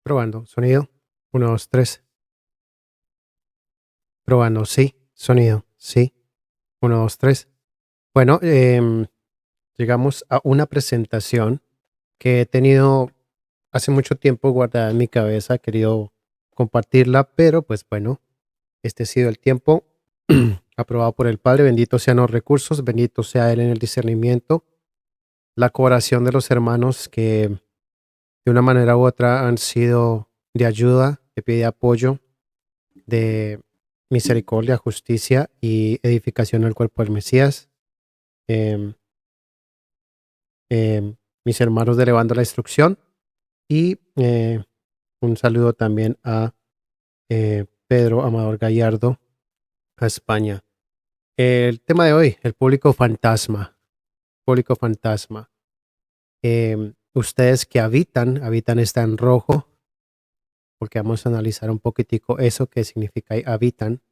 Probando, sonido. Uno, 2, 3. Probando, sí. Sonido, sí. Uno, 2, 3. Bueno, llegamos a una presentación que he tenido hace mucho tiempo guardada en mi cabeza. He querido compartirla, pero pues bueno, este ha sido el tiempo aprobado por el Padre. Bendito sean los recursos, bendito sea Él en el discernimiento, la colaboración de los hermanos que de una manera u otra han sido de ayuda, de pie de apoyo, de misericordia, justicia y edificación al cuerpo del Mesías. Em, Mis hermanos de Elevando la Instrucción y un saludo también a Pedro Amador Gallardo, a España. El tema de hoy, el público fantasma. Público fantasma. Ustedes que habitan está en rojo, porque vamos a analizar un poquitico eso que significa ahí, habitan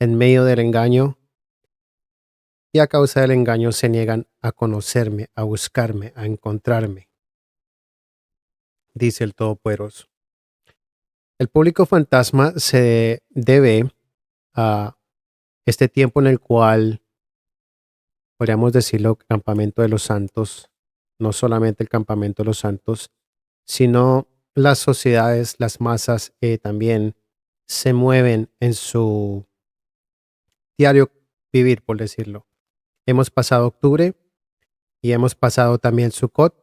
en medio del engaño, y a causa del engaño se niegan a conocerme, a buscarme, a encontrarme, dice el Todopoderoso. El público fantasma se debe a este tiempo en el cual, podríamos decirlo, campamento de los santos, no solamente el campamento de los santos, sino las sociedades, las masas también se mueven en su diario vivir, por decirlo. Hemos pasado octubre y hemos pasado también Sukkot,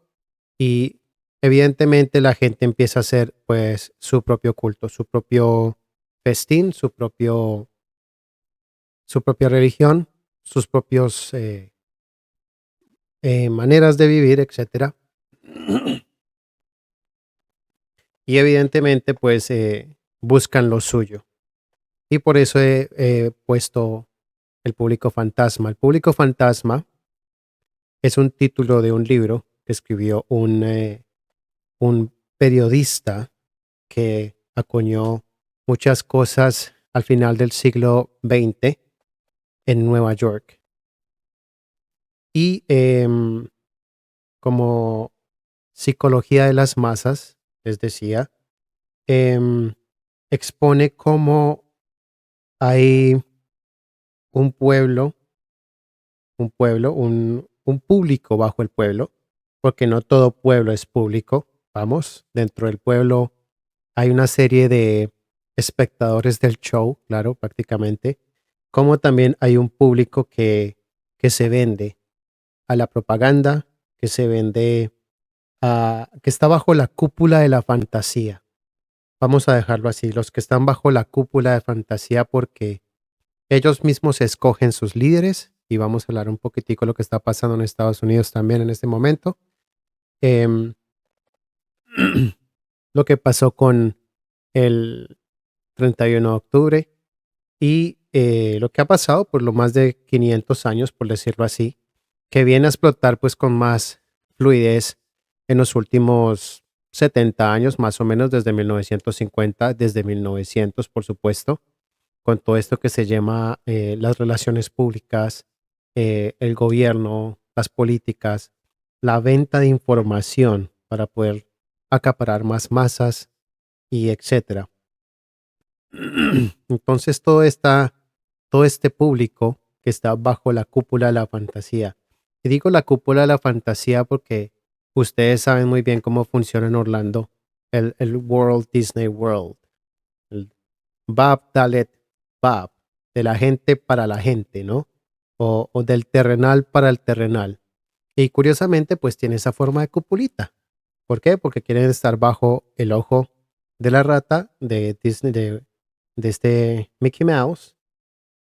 y evidentemente la gente empieza a hacer pues su propio culto, su propio festín, su propia religión, sus propios maneras de vivir, etcétera. Y evidentemente pues buscan lo suyo. Y por eso he puesto el público fantasma. El público fantasma es un título de un libro que escribió un periodista que acuñó muchas cosas al final del siglo XX en Nueva York. Y como psicología de las masas, les decía, em, expone cómo hay un pueblo, un público bajo el pueblo, porque no todo pueblo es público. Vamos, dentro del pueblo hay una serie de espectadores del show, claro, prácticamente, como también hay un público que se vende a la propaganda, que se vende que está bajo la cúpula de la fantasía. Vamos a dejarlo así, los que están bajo la cúpula de fantasía, porque ellos mismos escogen sus líderes, y vamos a hablar un poquitico de lo que está pasando en Estados Unidos también en este momento. Em, lo que pasó con el 31 de octubre y lo que ha pasado por lo más de 500 años, por decirlo así, que viene a explotar pues con más fluidez en los últimos 70 años, más o menos desde 1950, desde 1900, por supuesto, con todo esto que se llama las relaciones públicas, el gobierno, las políticas, la venta de información para poder acaparar más masas y etcétera. Entonces todo este público que está bajo la cúpula de la fantasía. Y digo la cúpula de la fantasía porque ustedes saben muy bien cómo funciona en Orlando el Walt Disney World. El Bab Dalet Bab, de la gente para la gente, ¿no? O del terrenal para el terrenal. Y curiosamente, pues tiene esa forma de cupulita. ¿Por qué? Porque quieren estar bajo el ojo de la rata de Disney, de este Mickey Mouse.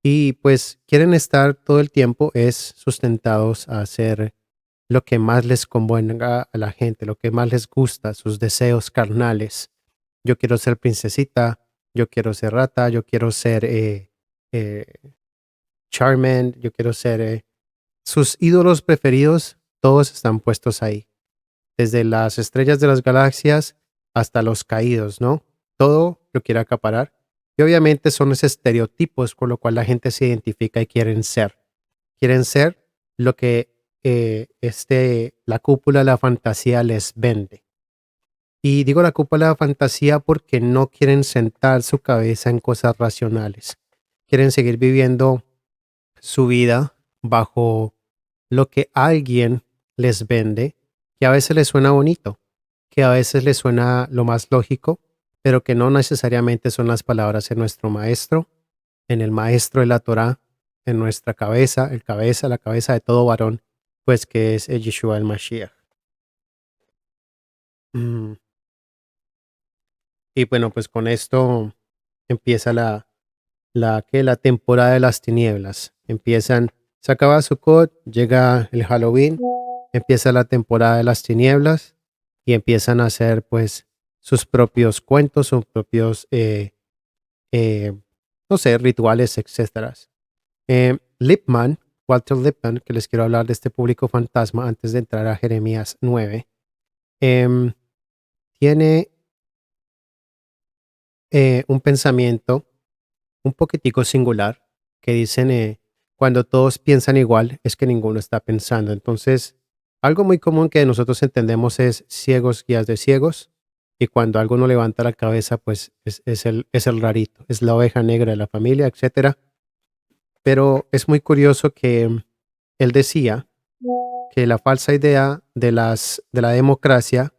Y pues quieren estar todo el tiempo es sustentados a hacer lo que más les convenga a la gente, lo que más les gusta, sus deseos carnales. Yo quiero ser princesita, yo quiero ser rata, yo quiero ser eh, Charmander, yo quiero ser sus ídolos preferidos, todos están puestos ahí. Desde las estrellas de las galaxias hasta los caídos, ¿no? Todo lo quiere acaparar. Y obviamente son esos estereotipos con lo cual la gente se identifica y quieren ser. Quieren ser lo que la cúpula de la fantasía les vende. Y digo la cúpula de la fantasía porque no quieren sentar su cabeza en cosas racionales. Quieren seguir viviendo su vida bajo lo que alguien les vende, que a veces les suena bonito, que a veces les suena lo más lógico, pero que no necesariamente son las palabras de nuestro maestro, en el maestro de la Torá, en nuestra cabeza, la cabeza de todo varón, pues que es el Yeshua el Mashiach. Mm, Y bueno, pues con esto empieza la temporada de las tinieblas. Se acaba Sukkot, llega el Halloween, empieza la temporada de las tinieblas y empiezan a hacer pues sus propios cuentos, sus propios, eh, no sé, rituales, etcétera. Lippmann, Walter Lippmann, que les quiero hablar de este público fantasma antes de entrar a Jeremías 9, em, tiene un pensamiento un poquitico singular que dicen cuando todos piensan igual es que ninguno está pensando. Entonces, algo muy común que nosotros entendemos es ciegos guías de ciegos y cuando algo no levanta la cabeza pues es el rarito, es la oveja negra de la familia, etcétera. Pero es muy curioso que él decía que la falsa idea de la democracia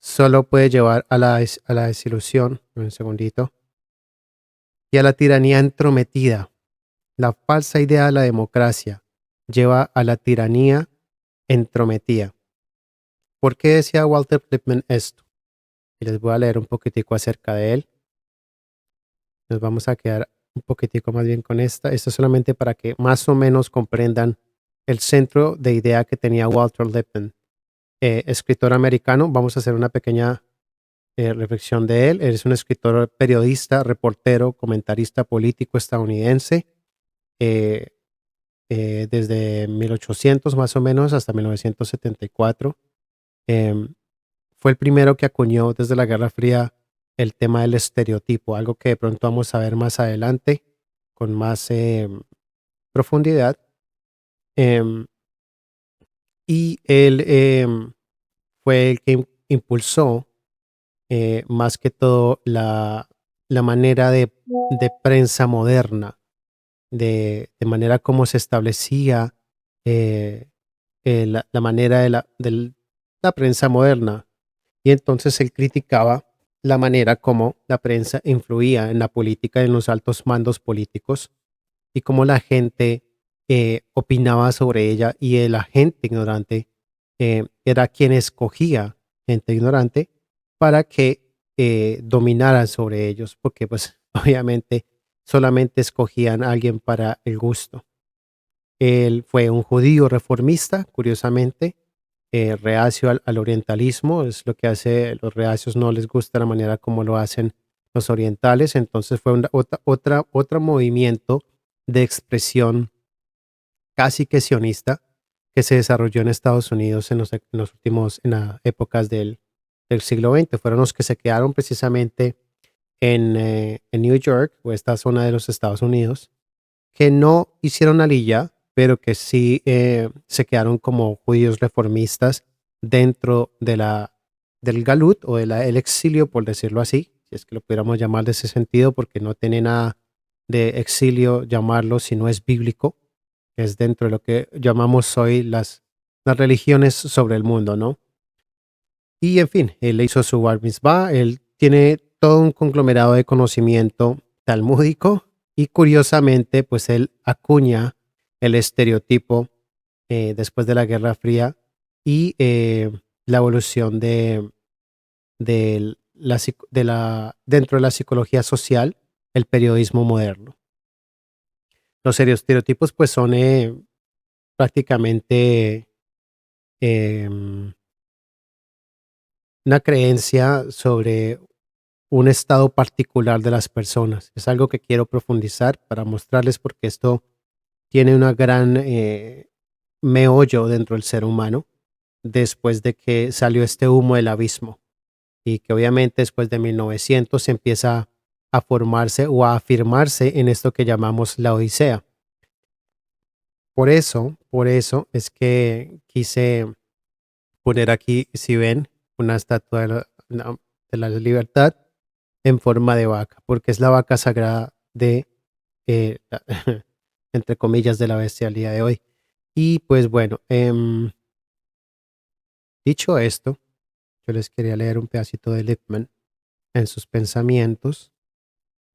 solo puede llevar a a la desilusión, un segundito, y a la tiranía entrometida. La falsa idea de la democracia lleva a la tiranía entrometida. ¿Por qué decía Walter Lippmann esto? Y les voy a leer un poquitico acerca de él. Nos vamos a quedar un poquitico más bien con esta. Esto solamente para que más o menos comprendan el centro de idea que tenía Walter Lippmann. Escritor americano, vamos a hacer una pequeña reflexión de él. Él es un escritor, periodista, reportero, comentarista político estadounidense. Eh, Desde 1800 más o menos hasta 1974. Em, Fue el primero que acuñó desde la Guerra Fría el tema del estereotipo, algo que de pronto vamos a ver más adelante con más profundidad. Em, y él fue el que impulsó más que todo la manera de prensa moderna, de manera como se establecía eh, la manera de la prensa moderna. Y entonces él criticaba la manera como la prensa influía en la política, en los altos mandos políticos y cómo la gente opinaba sobre ella y el agente ignorante era quien escogía gente ignorante para que dominaran sobre ellos, porque pues obviamente solamente escogían a alguien para el gusto. Él fue un judío reformista, curiosamente, reacio al orientalismo, es lo que hace, los reacios no les gusta la manera como lo hacen los orientales, entonces fue otro movimiento de expresión casi que sionista que se desarrolló en Estados Unidos en las épocas del siglo XX, fueron los que se quedaron precisamente en New York o esta zona de los Estados Unidos, que no hicieron aliyah, pero que sí se quedaron como judíos reformistas dentro de del galut o el exilio, por decirlo así, si es que lo pudiéramos llamar de ese sentido, porque no tiene nada de exilio llamarlo si no es bíblico, es dentro de lo que llamamos hoy las religiones sobre el mundo, ¿no? Y en fin, él hizo su bar mitzvah, él tiene todo un conglomerado de conocimiento talmúdico y curiosamente, pues él acuña el estereotipo después de la Guerra Fría y la evolución dentro de la psicología social, el periodismo moderno. Los estereotipos pues son prácticamente em, una creencia sobre un estado particular de las personas. Es algo que quiero profundizar para mostrarles porque esto tiene una gran meollo dentro del ser humano después de que salió este humo del abismo y que obviamente después de 1900 se empieza a formarse o a afirmarse en esto que llamamos la Odisea. Por eso es que quise poner aquí, si ven, una estatua no, de la libertad en forma de vaca, porque es la vaca sagrada de, la- entre comillas, de la bestialidad de hoy. Y pues bueno, dicho esto, yo les quería leer un pedacito de Lippmann en sus pensamientos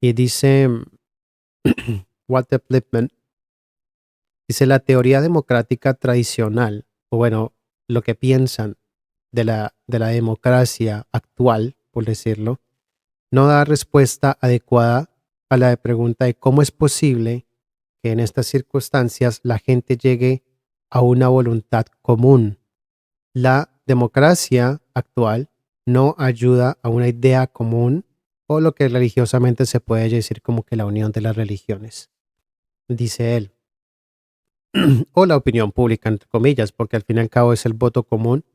y dice Walter Lippmann, dice la teoría democrática tradicional, o bueno, lo que piensan de la democracia actual, por decirlo, no da respuesta adecuada a la pregunta de cómo es posible que en estas circunstancias la gente llegue a una voluntad común. La democracia actual no ayuda a una idea común o lo que religiosamente se puede decir como que la unión de las religiones, dice él, o la opinión pública, entre comillas, porque al fin y al cabo es el voto común,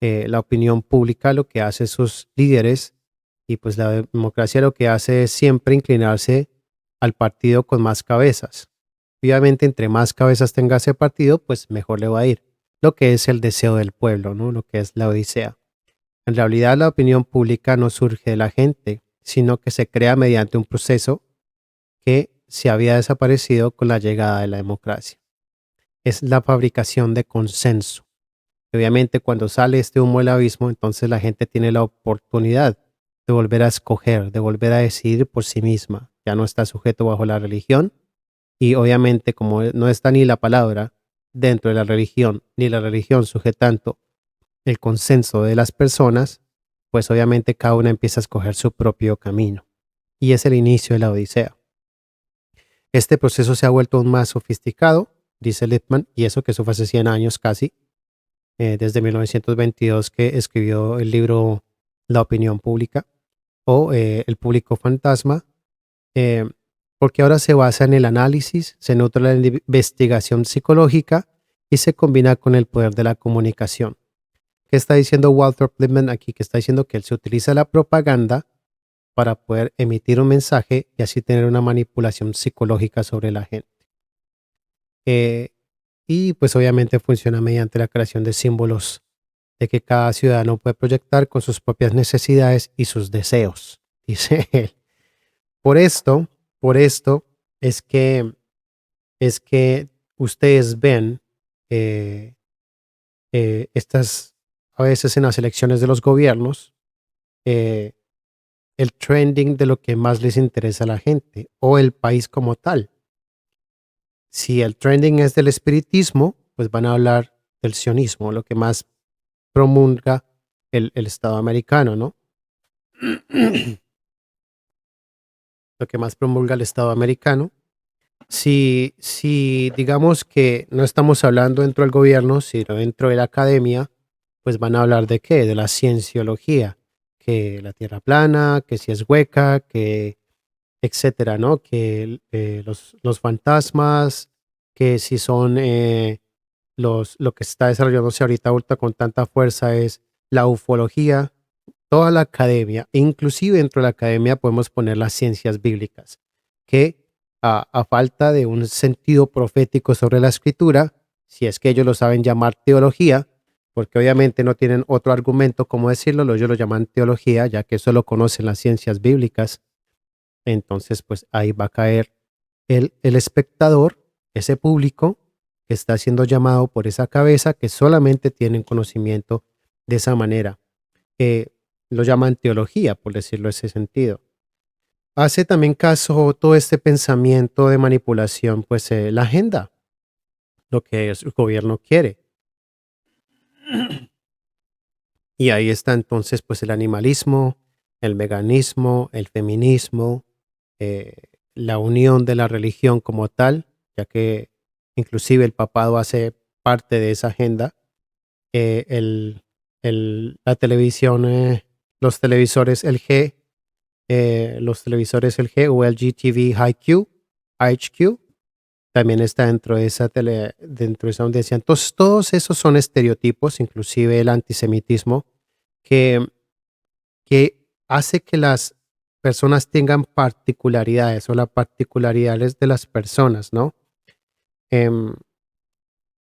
la opinión pública lo que hace sus líderes y pues la democracia lo que hace es siempre inclinarse al partido con más cabezas. Obviamente, entre más cabezas tenga ese partido, pues mejor le va a ir. Lo que es el deseo del pueblo, ¿no? Lo que es la odisea. En realidad, la opinión pública no surge de la gente, sino que se crea mediante un proceso que se había desaparecido con la llegada de la democracia. Es la fabricación de consenso. Obviamente, cuando sale este humo del abismo, entonces la gente tiene la oportunidad de volver a escoger, de volver a decidir por sí misma. Ya no está sujeto bajo la religión y obviamente como no está ni la palabra dentro de la religión, ni la religión sujetando el consenso de las personas, pues obviamente cada una empieza a escoger su propio camino. Y es el inicio de la Odisea. Este proceso se ha vuelto aún más sofisticado, dice Lippmann, y eso fue hace 100 años casi, desde 1922 que escribió el libro La opinión pública o El público fantasma, eh, porque ahora se basa en el análisis, se nutre la investigación psicológica y se combina con el poder de la comunicación. ¿Qué está diciendo Walter Lippmann aquí? Que está diciendo que él se utiliza la propaganda para poder emitir un mensaje y así tener una manipulación psicológica sobre la gente. Eh, y pues obviamente funciona mediante la creación de símbolos de que cada ciudadano puede proyectar con sus propias necesidades y sus deseos, dice él. Por esto, por esto es que ustedes ven eh, estas, a veces en las elecciones de los gobiernos, eh, el trending de lo que más les interesa a la gente o el país como tal. Si el trending es del espiritismo, pues van a hablar del sionismo, lo que más promulga el Estado americano, ¿no? Lo que más promulga el Estado americano. Si digamos que no estamos hablando dentro del gobierno, sino dentro de la academia, pues van a hablar de qué, de la cienciología, que la tierra plana, que si es hueca, que etcétera, ¿no? Que los fantasmas, que si son lo que está desarrollándose ahorita con tanta fuerza es la ufología, toda la academia, inclusive dentro de la academia podemos poner las ciencias bíblicas, que a falta de un sentido profético sobre la escritura, si es que ellos lo saben llamar teología, porque obviamente no tienen otro argumento como decirlo, ellos lo llaman teología, ya que eso lo conocen las ciencias bíblicas, entonces pues ahí va a caer el espectador, ese público que está siendo llamado por esa cabeza que solamente tienen conocimiento de esa manera. Lo llaman teología, por decirlo en ese sentido. Hace también caso todo este pensamiento de manipulación, pues la agenda, lo que el gobierno quiere. Y ahí está entonces pues el animalismo, el veganismo, el feminismo, eh, la unión de la religión como tal, ya que inclusive el papado hace parte de esa agenda, el, la televisión, los televisores LG, los televisores LG o LG TV HQ, también está dentro de esa audiencia. Entonces, todos esos son estereotipos, inclusive el antisemitismo, que, que hace que las personas tengan particularidades o las particularidades de las personas, ¿no? Em,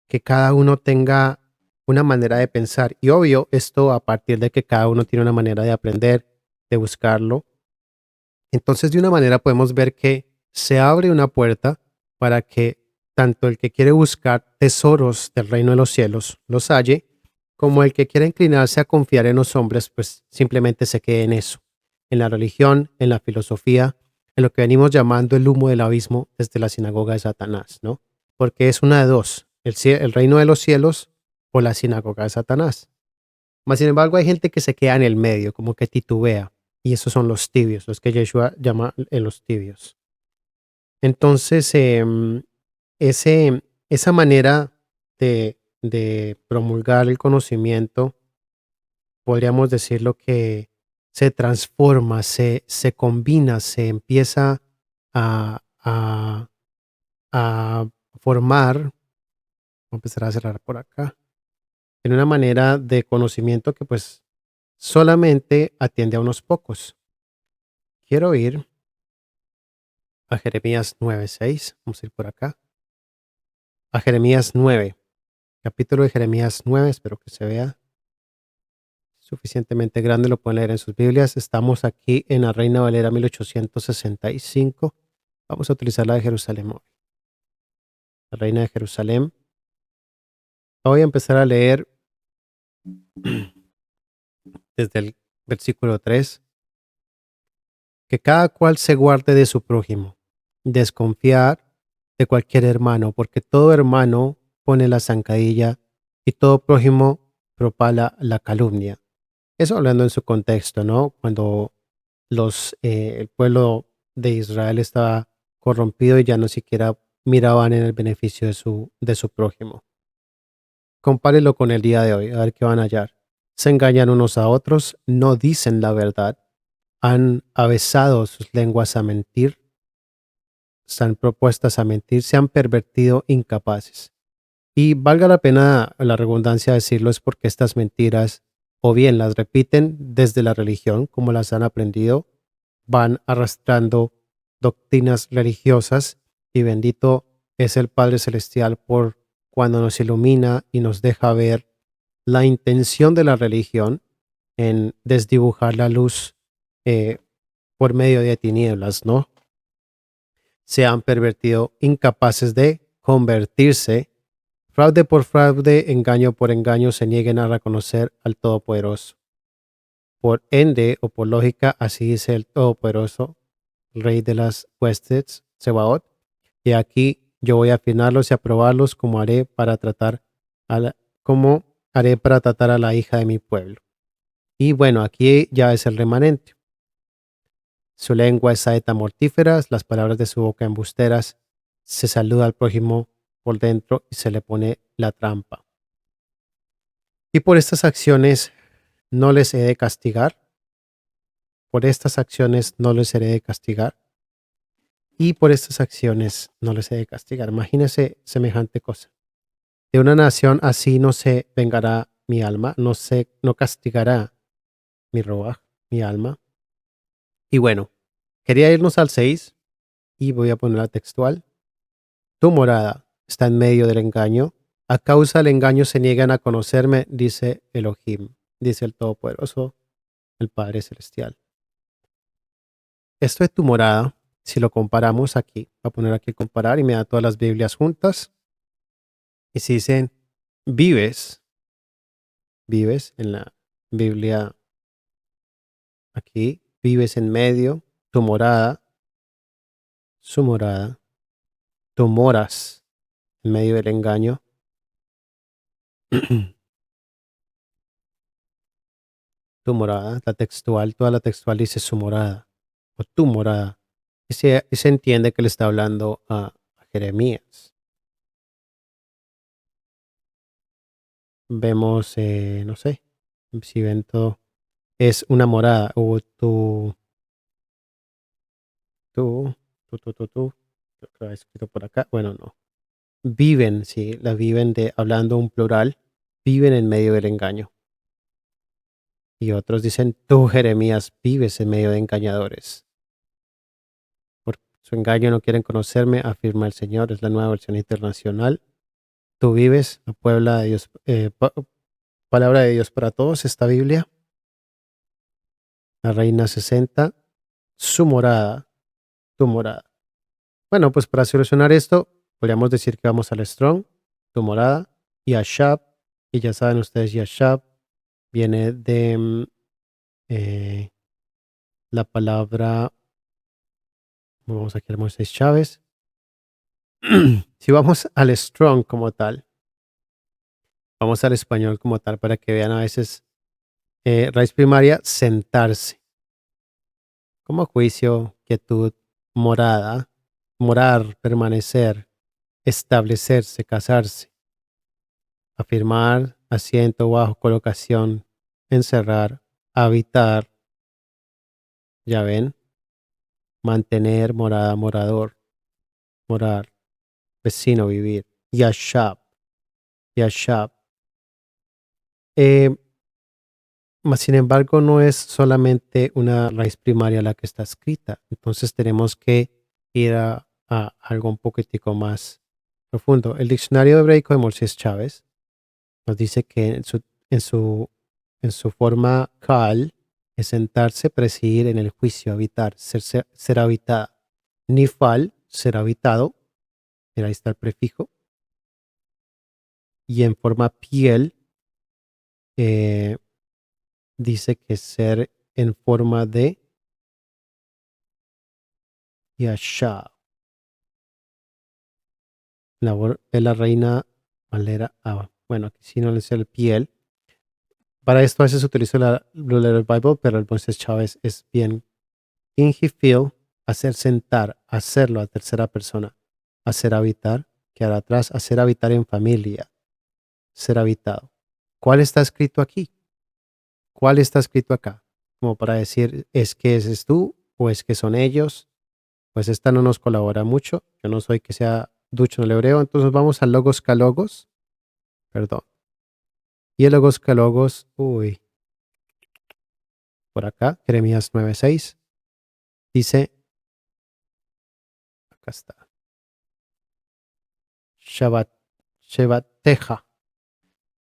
que cada uno tenga una manera de pensar. Y obvio, esto a partir de que cada uno tiene una manera de aprender, de buscarlo. Entonces, de una manera podemos ver que se abre una puerta para que tanto el que quiere buscar tesoros del reino de los cielos los halle, como el que quiera inclinarse a confiar en los hombres, pues simplemente se quede en eso, en la religión, en la filosofía, en lo que venimos llamando el humo del abismo desde la sinagoga de Satanás, ¿no? Porque es una de dos, el reino de los cielos o la sinagoga de Satanás. Mas, sin embargo, hay gente que se queda en el medio, como que titubea, y esos son los tibios, los que Yeshua llama los tibios. Entonces, esa manera de promulgar el conocimiento, podríamos decirlo que se transforma, se combina, se empieza a, a formar, voy a empezar a cerrar por acá, en una manera de conocimiento que pues solamente atiende a unos pocos. Quiero ir a Jeremías 9:6. Vamos a ir por acá. A Jeremías 9. Capítulo de Jeremías 9. Espero que se vea suficientemente grande. Lo pueden leer en sus Biblias. Estamos aquí en la Reina Valera 1865. Vamos a utilizar la de Jerusalén hoy. La Reina de Jerusalén. Voy a empezar a leer desde el versículo 3. Que cada cual se guarde de su prójimo. Desconfiar de cualquier hermano, porque todo hermano pone la zancadilla y todo prójimo propala la calumnia. Eso hablando en su contexto, ¿no? Cuando el pueblo de Israel estaba corrompido y ya no siquiera miraban en el beneficio de su prójimo. Compárelo con el día de hoy, a ver qué van a hallar. Se engañan unos a otros, no dicen la verdad, han avesado sus lenguas a mentir, están propuestas a mentir, se han pervertido incapaces. Y valga la pena la redundancia decirlo, es porque estas mentiras o bien las repiten desde la religión, como las han aprendido, van arrastrando doctrinas religiosas y bendito es el Padre Celestial por cuando nos ilumina y nos deja ver la intención de la religión en desdibujar la luz eh, por medio de tinieblas, ¿no? Se han pervertido, incapaces de convertirse. Fraude por fraude, engaño por engaño, se nieguen a reconocer al Todopoderoso. Por ende o por lógica, así dice el Todopoderoso, Rey de las huestes, Sebaot. Y aquí yo voy a afinarlos y aprobarlos como haré para tratar a la hija de mi pueblo. Y bueno, aquí ya es el remanente. Su lengua es saeta mortífera, las palabras de su boca embusteras. Se saluda al prójimo por dentro y se le pone la trampa. Y por estas acciones no les he de castigar. Por estas acciones no les he de castigar. Y por estas acciones no les he de castigar. Imagínese semejante cosa. De una nación así no se vengará mi alma, no castigará mi roa, mi alma. Y bueno, quería irnos al 6 y voy a poner la textual. Tu morada está en medio del engaño. A causa del engaño se niegan a conocerme, dice Elohim, dice el Todopoderoso, el Padre Celestial. Esto de tu morada, si lo comparamos aquí, voy a poner aquí comparar y me da todas las Biblias juntas. Y si dicen, vives en la Biblia aquí, vives en medio, tu morada, su morada, tú moras en medio del engaño. Tu morada, toda la textual dice su morada o tu morada. Y se entiende que le está hablando a Jeremías. Vemos, no sé, si ven todo, es una morada o tú, creo que lo he escrito por acá. Bueno, no. Viven, sí, la viven hablando un plural, viven en medio del engaño. Y otros dicen, tú, Jeremías, vives en medio de engañadores. Por su engaño no quieren conocerme, afirma el Señor, es la nueva versión internacional. Tú vives, la Puebla de Dios, Palabra de Dios para todos, esta Biblia. La Reina 60, su morada, tu morada. Bueno, pues para solucionar esto, podríamos decir que vamos al Strong, tu morada, y a Shab, y ya saben ustedes, Yashab viene de eh, la palabra, vamos aquí a Moisés Chávez. Si vamos al Strong como tal, vamos al español como tal para que vean a veces raíz primaria, sentarse, como juicio, quietud, morada, morar, permanecer, establecerse, casarse, afirmar, asiento, bajo, colocación, encerrar, habitar, ya ven, mantener, morada, morador, morar, vecino, vivir, yashab, yashab. Eh, Mas, sin embargo, no es solamente una raíz primaria la que está escrita. Entonces tenemos que ir a algo un poquitico más profundo. El diccionario hebraico de Moisés Chávez nos dice que en su, en su forma kal es sentarse, presidir en el juicio, habitar, ser habitada. Nifal, ser habitado, mira, ahí está el prefijo. Y en forma piel, eh, dice que ser en forma de Yasha. De la Reina Valera. Bueno, aquí sí no le sé el piel. Para esto a veces utilizo la Blue Letter Bible, pero el Moisés Chávez es bien. Ingifil, hacer sentar, hacerlo a tercera persona, hacer habitar, quedar atrás, hacer habitar en familia, ser habitado. ¿Cuál está escrito aquí? ¿Cuál está escrito acá? Como para decir, ¿es que ese es tú o es que son ellos? Pues esta no nos colabora mucho. Yo no soy que sea ducho en el hebreo, entonces vamos a logos calogos, perdón. Y el logos calogos, por acá, Jeremías 9:6, dice, acá está, Shabbat, Shebateja,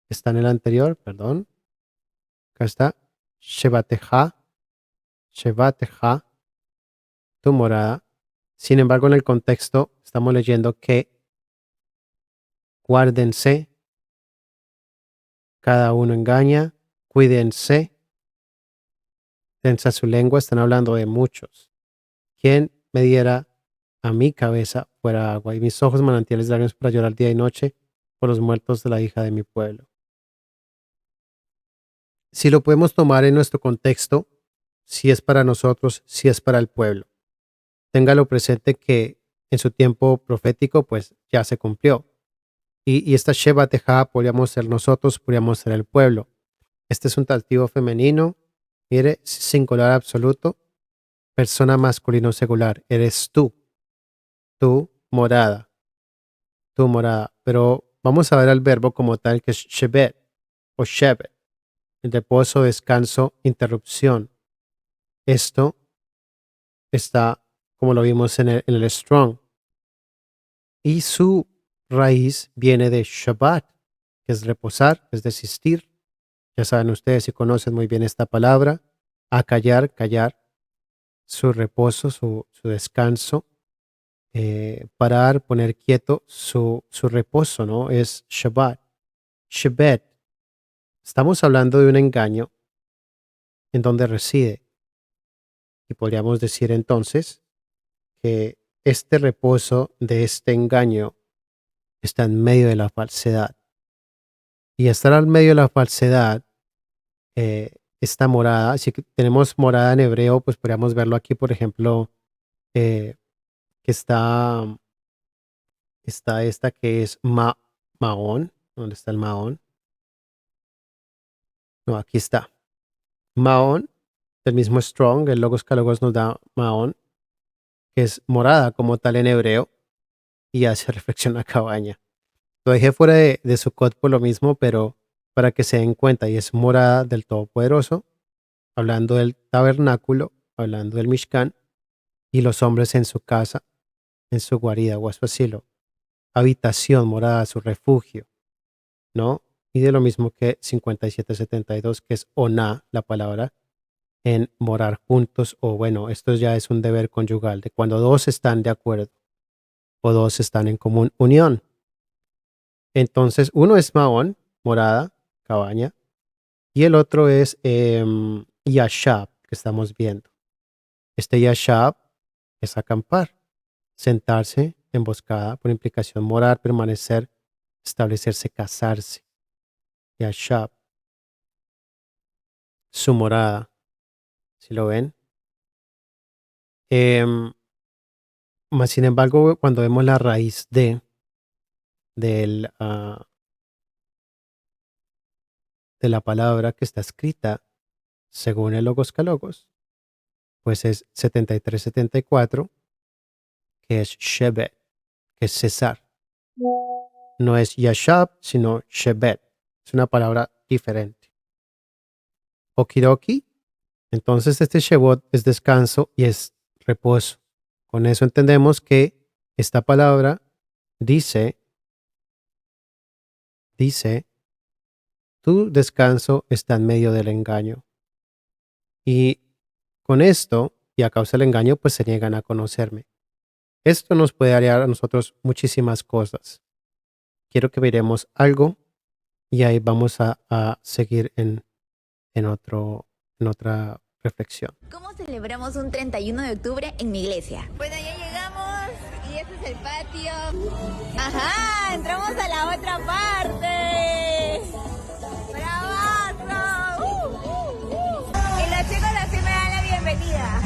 está en el anterior, perdón, acá está, Shebateja, Shebateja, tu morada. Sin embargo, en el contexto estamos leyendo que guárdense, cada uno engaña, cuídense, tensa su lengua, están hablando de muchos. ¿Quién me diera a mi cabeza fuera agua y mis ojos manantiales de lágrimas para llorar día y noche por los muertos de la hija de mi pueblo? Si lo podemos tomar en nuestro contexto, si es para nosotros, si es para el pueblo. Téngalo presente que en su tiempo profético, pues ya se cumplió. Y esta Sheba Teja podríamos ser nosotros, podríamos ser el pueblo. Este es un taltivo femenino, mire, singular absoluto, persona masculino singular, eres tú, tu morada, tu morada. Pero vamos a ver al verbo como tal, que es Shebet o Shebet, el reposo, descanso, interrupción. Esto está, como lo vimos en el Strong, y su raíz viene de Shabbat, que es reposar, es desistir. Ya saben ustedes si conocen muy bien esta palabra, a callar, callar, su reposo, su descanso, parar, poner quieto, su reposo, ¿no? Es Shabbat. Shabbat. Estamos hablando de un engaño en donde reside. Y podríamos decir entonces que este reposo de este engaño está en medio de la falsedad. Y estar al medio de la falsedad, esta morada, si tenemos morada en hebreo, pues podríamos verlo aquí, por ejemplo, que está esta que es Maón. ¿Dónde está el Maón? No, aquí está. Maón, del mismo Strong, el Logos Calogos nos da Maón, que es morada como tal en hebreo, y hace reflexión a cabaña. Lo dejé fuera de Sukkot por lo mismo, pero para que se den cuenta, y es morada del Todopoderoso, hablando del tabernáculo, hablando del Mishkan, y los hombres en su casa, en su guarida o a su asilo, habitación, morada, su refugio, ¿no? y de lo mismo que 5772, que es ona, la palabra, en morar juntos, o bueno, esto ya es un deber conyugal, de cuando dos están de acuerdo o dos están en común unión. Entonces, uno es maón, morada, cabaña, y el otro es yashab, que estamos viendo. Este yashab es acampar, sentarse, emboscada, por implicación morar, permanecer, establecerse, casarse. Yashab, su morada, si lo ven. Em, Más sin embargo, cuando vemos la raíz del, de la palabra que está escrita según el Logos Calogos, pues es 7374, que es Shebet, que es cesar. No es Yashab, sino Shebet. Es una palabra diferente. Okidoki. Entonces este Shebot es descanso y es reposo. Con eso entendemos que esta palabra dice, tu descanso está en medio del engaño. Y con esto, y a causa del engaño, pues se niegan a conocerme. Esto nos puede dar a nosotros muchísimas cosas. Quiero que veremos algo y ahí vamos a seguir en otra reflexión. ¿Cómo celebramos un 31 de octubre en mi iglesia? Bueno, ya llegamos y este es el patio. Ajá, entramos a la otra parte. ¡Bravazo! Y los chicos así me dan la bienvenida.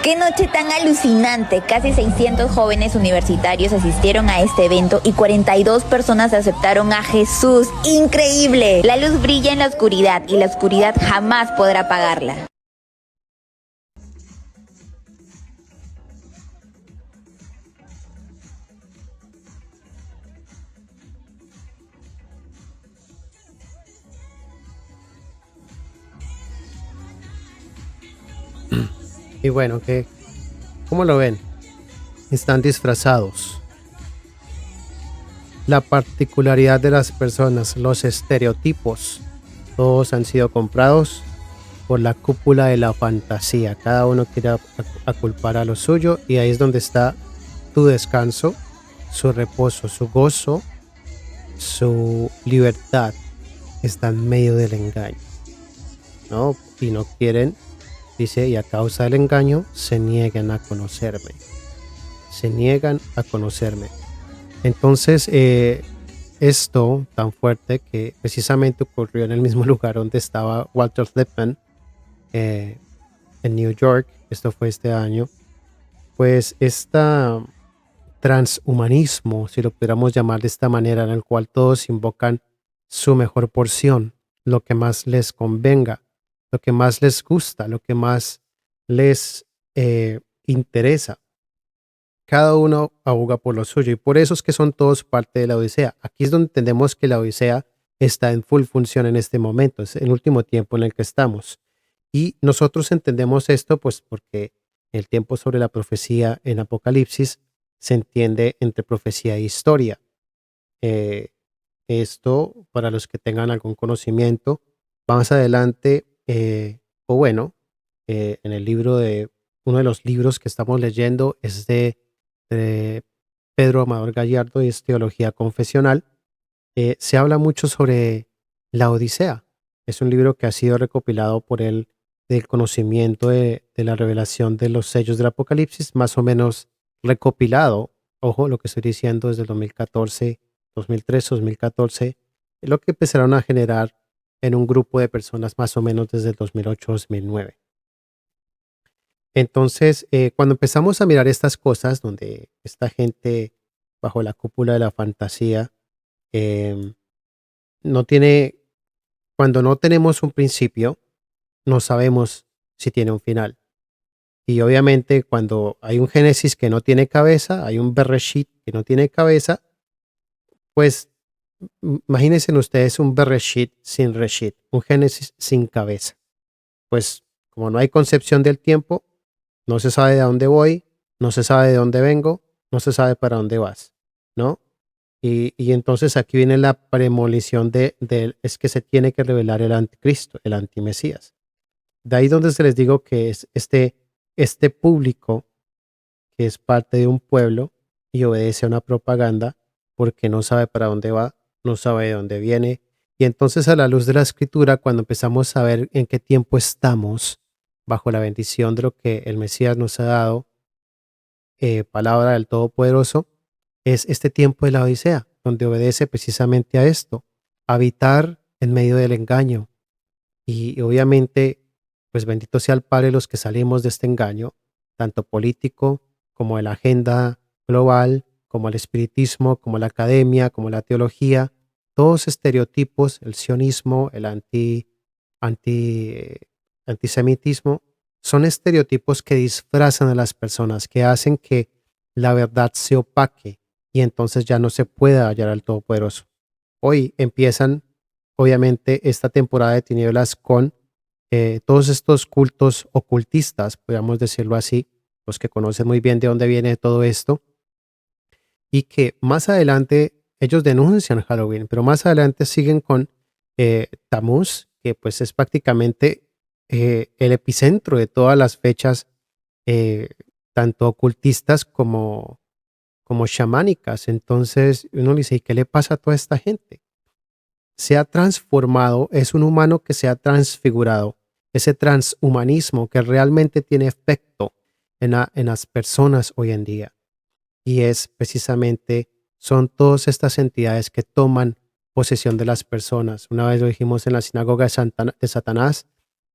¡Qué noche tan alucinante! Casi 600 jóvenes universitarios asistieron a este evento y 42 personas aceptaron a Jesús. ¡Increíble! La luz brilla en la oscuridad y la oscuridad jamás podrá apagarla. Y bueno, ¿cómo lo ven? Están disfrazados. La particularidad de las personas, los estereotipos, todos han sido comprados por la cúpula de la fantasía. Cada uno quiere aculpar a lo suyo y ahí es donde está tu descanso, su reposo, su gozo, su libertad. Está en medio del engaño, ¿no? Y no quieren, dice, y a causa del engaño se niegan a conocerme. Se niegan a conocerme. Entonces, esto tan fuerte que precisamente ocurrió en el mismo lugar donde estaba Walter Lippmann, en New York, esto fue este año, pues esta transhumanismo, si lo pudiéramos llamar de esta manera, en el cual todos invocan su mejor porción, lo que más les convenga, lo que más les gusta, lo que más les interesa. Cada uno aboga por lo suyo y por eso es que son todos parte de la Odisea. Aquí es donde entendemos que la Odisea está en full función en este momento, es el último tiempo en el que estamos. Y nosotros entendemos esto pues porque el tiempo sobre la profecía en Apocalipsis se entiende entre profecía e historia. Eh, Esto, para los que tengan algún conocimiento, más adelante, o bueno, en el libro de, uno de los libros que estamos leyendo es de Pedro Amador Gallardo y es Teología Confesional. Se habla mucho sobre la Odisea. Es un libro que ha sido recopilado por él del conocimiento de la revelación de los sellos del Apocalipsis, más o menos recopilado. Ojo, lo que estoy diciendo desde el 2014, 2013, 2014, es lo que empezaron a generar en un grupo de personas más o menos desde el 2008-2009. Entonces, cuando empezamos a mirar estas cosas, donde esta gente bajo la cúpula de la fantasía, em, no tiene, cuando no tenemos un principio, no sabemos si tiene un final. Y obviamente cuando hay un Génesis que no tiene cabeza, hay un Bereshit que no tiene cabeza, pues imagínense ustedes un Bereshit sin Reshit, un Génesis sin cabeza. Pues como no hay concepción del tiempo, no se sabe de dónde voy, no se sabe de dónde vengo, no se sabe para dónde vas, ¿no? Y entonces aquí viene la premonición es que se tiene que revelar el anticristo, el antimesías. De ahí donde se les digo que es este público que es parte de un pueblo y obedece a una propaganda porque no sabe para dónde va, no sabe de dónde viene. Y entonces a la luz de la escritura, cuando empezamos a ver en qué tiempo estamos bajo la bendición de lo que el Mesías nos ha dado, palabra del Todopoderoso, es este tiempo de la Odisea, donde obedece precisamente a esto, habitar en medio del engaño. Y obviamente, pues bendito sea el Padre los que salimos de este engaño, tanto político como de la agenda global, como el espiritismo, como la academia, como la teología, todos estereotipos, el sionismo, el anti, antisemitismo, son estereotipos que disfrazan a las personas, que hacen que la verdad se opaque y entonces ya no se pueda hallar al Todopoderoso. Hoy empiezan, obviamente, esta temporada de tinieblas con todos estos cultos ocultistas, podríamos decirlo así, los que conocen muy bien de dónde viene todo esto, y que más adelante ellos denuncian Halloween, pero más adelante siguen con Tammuz, que pues es prácticamente el epicentro de todas las fechas, eh, tanto ocultistas como chamánicas. Entonces uno dice, ¿y qué le pasa a toda esta gente? Se ha transformado, es un humano que se ha transfigurado, ese transhumanismo que realmente tiene efecto en las personas hoy en día. Y es precisamente, son todas estas entidades que toman posesión de las personas. Una vez lo dijimos en la sinagoga de Satanás,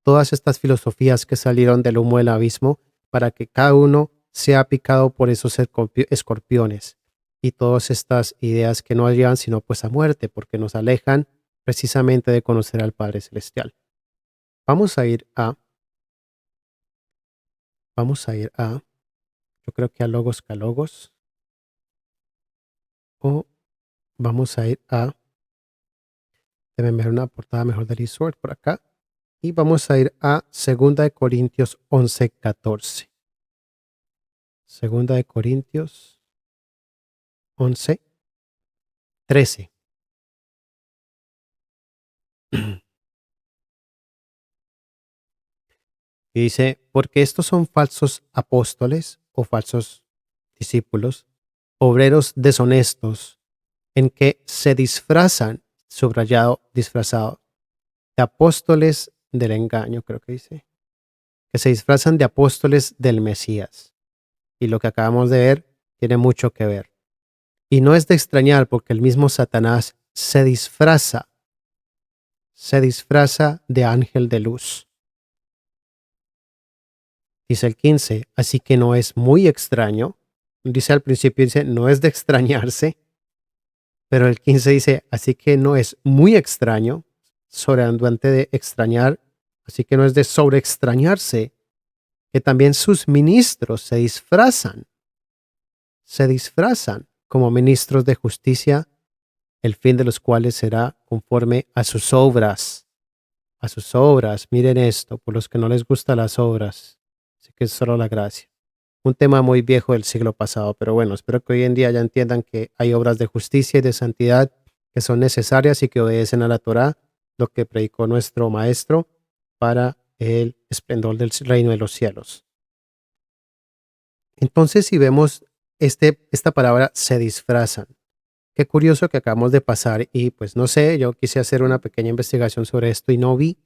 todas estas filosofías que salieron del humo del abismo para que cada uno sea picado por esos escorpiones y todas estas ideas que no llevan sino pues a muerte porque nos alejan precisamente de conocer al Padre Celestial. Vamos a ir a, yo creo que a Logos Calogos, o vamos a ir a, deben ver una portada mejor del eSword por acá, y vamos a ir a 2 Corintios 11:14. 2 Corintios 11:13. Y dice, porque estos son falsos apóstoles o falsos discípulos, obreros deshonestos, en que se disfrazan, subrayado, disfrazado, de apóstoles del engaño, creo que dice, que se disfrazan de apóstoles del Mesías. Y lo que acabamos de ver tiene mucho que ver. Y no es de extrañar porque el mismo Satanás se disfraza de ángel de luz. Dice el 15, así que no es muy extraño. Dice al principio, dice, no es de extrañarse. Pero el 15 dice, así que no es muy extraño, sobreabundante de extrañar, así que no es de sobreextrañarse, que también sus ministros se disfrazan como ministros de justicia, el fin de los cuales será conforme a sus obras. A sus obras, miren esto, por los que no les gustan las obras, así que es solo la gracia. Un tema muy viejo del siglo pasado, pero bueno, espero que hoy en día ya entiendan que hay obras de justicia y de santidad que son necesarias y que obedecen a la Torá, lo que predicó nuestro Maestro para el esplendor del reino de los cielos. Entonces, si vemos esta palabra, se disfrazan. Qué curioso que acabamos de pasar y pues no sé, yo quise hacer una pequeña investigación sobre esto y no vi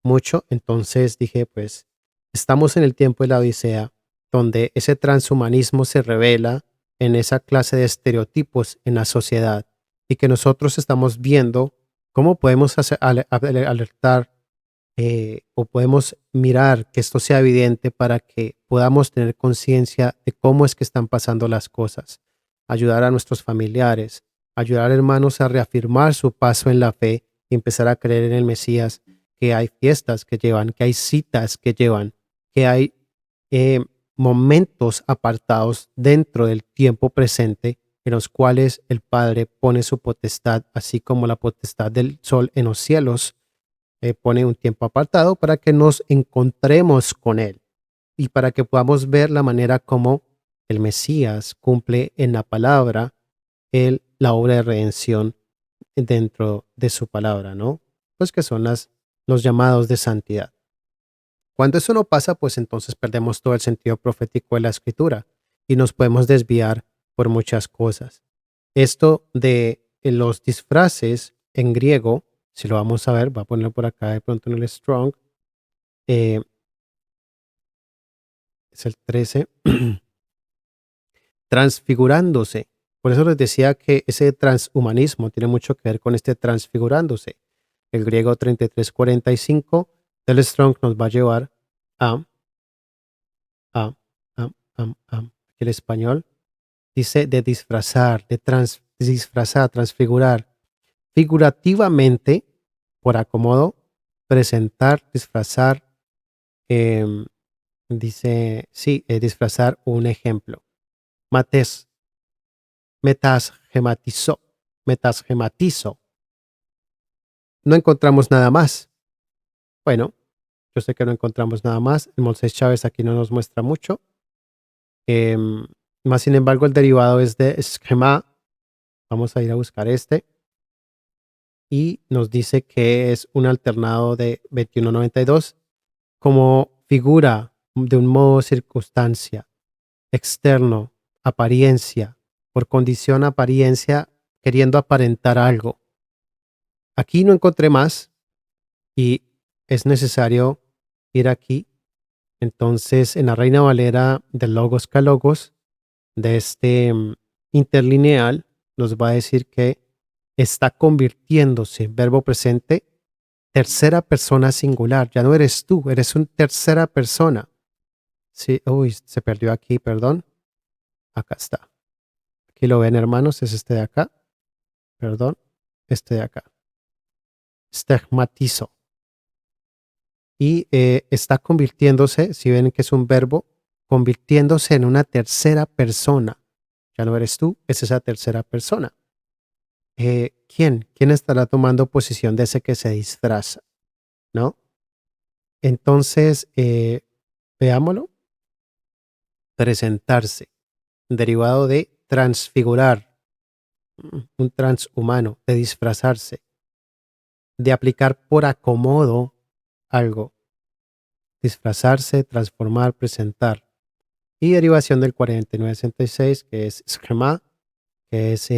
mucho, entonces dije pues estamos en el tiempo de la Odisea, donde ese transhumanismo se revela en esa clase de estereotipos en la sociedad y que nosotros estamos viendo cómo podemos alertar o podemos mirar que esto sea evidente para que podamos tener conciencia de cómo es que están pasando las cosas, ayudar a nuestros familiares, ayudar a hermanos a reafirmar su paso en la fe y empezar a creer en el Mesías, que hay fiestas que llevan, que hay citas que llevan, que hay eh, momentos apartados dentro del tiempo presente en los cuales el Padre pone su potestad, así como la potestad del sol en los cielos, pone un tiempo apartado para que nos encontremos con Él y para que podamos ver la manera como el Mesías cumple en la palabra la obra de redención dentro de su palabra, ¿no? Pues que son los llamados de santidad. Cuando eso no pasa, pues entonces perdemos todo el sentido profético de la escritura y nos podemos desviar por muchas cosas. Esto de los disfraces en griego, si lo vamos a ver, voy a ponerlo por acá de pronto en el Strong, eh, es el 13, transfigurándose. Por eso les decía que ese transhumanismo tiene mucho que ver con este transfigurándose. El griego 3345 del Strong nos va a llevar a, el español dice de disfrazar, disfrazar, transfigurar, figurativamente, por acomodo, presentar, disfrazar, em, dice, sí, disfrazar un ejemplo. Mates, metasgematizo. No encontramos nada más. Bueno, yo sé que no encontramos nada más. El Moisés Chávez aquí no nos muestra mucho. Em, Más sin embargo, el derivado es de esquema. Vamos a ir a buscar este. Y nos dice que es un alternado de 2192 como figura de un modo circunstancia, externo, apariencia, por condición apariencia, queriendo aparentar algo. Aquí no encontré más y es necesario ir aquí. Entonces, en la Reina Valera del Logos Calogos, de este interlineal, nos va a decir que está convirtiéndose, verbo presente, tercera persona singular. Ya no eres tú, eres un tercera persona. Sí, uy, se perdió aquí, perdón. Acá está. Aquí lo ven, hermanos, es este de acá. Perdón, este de acá. Stegmatizo. Y está convirtiéndose, si ven que es un verbo, convirtiéndose en una tercera persona. Ya no eres tú, es esa tercera persona. ¿Quién? ¿Quién estará tomando posición de ese que se disfraza? ¿No? Entonces, veámoslo. Presentarse, derivado de transfigurar, un transhumano, de disfrazarse, de aplicar por acomodo algo, disfrazarse, transformar, presentar. Y derivación del 4966, que es esquema, que es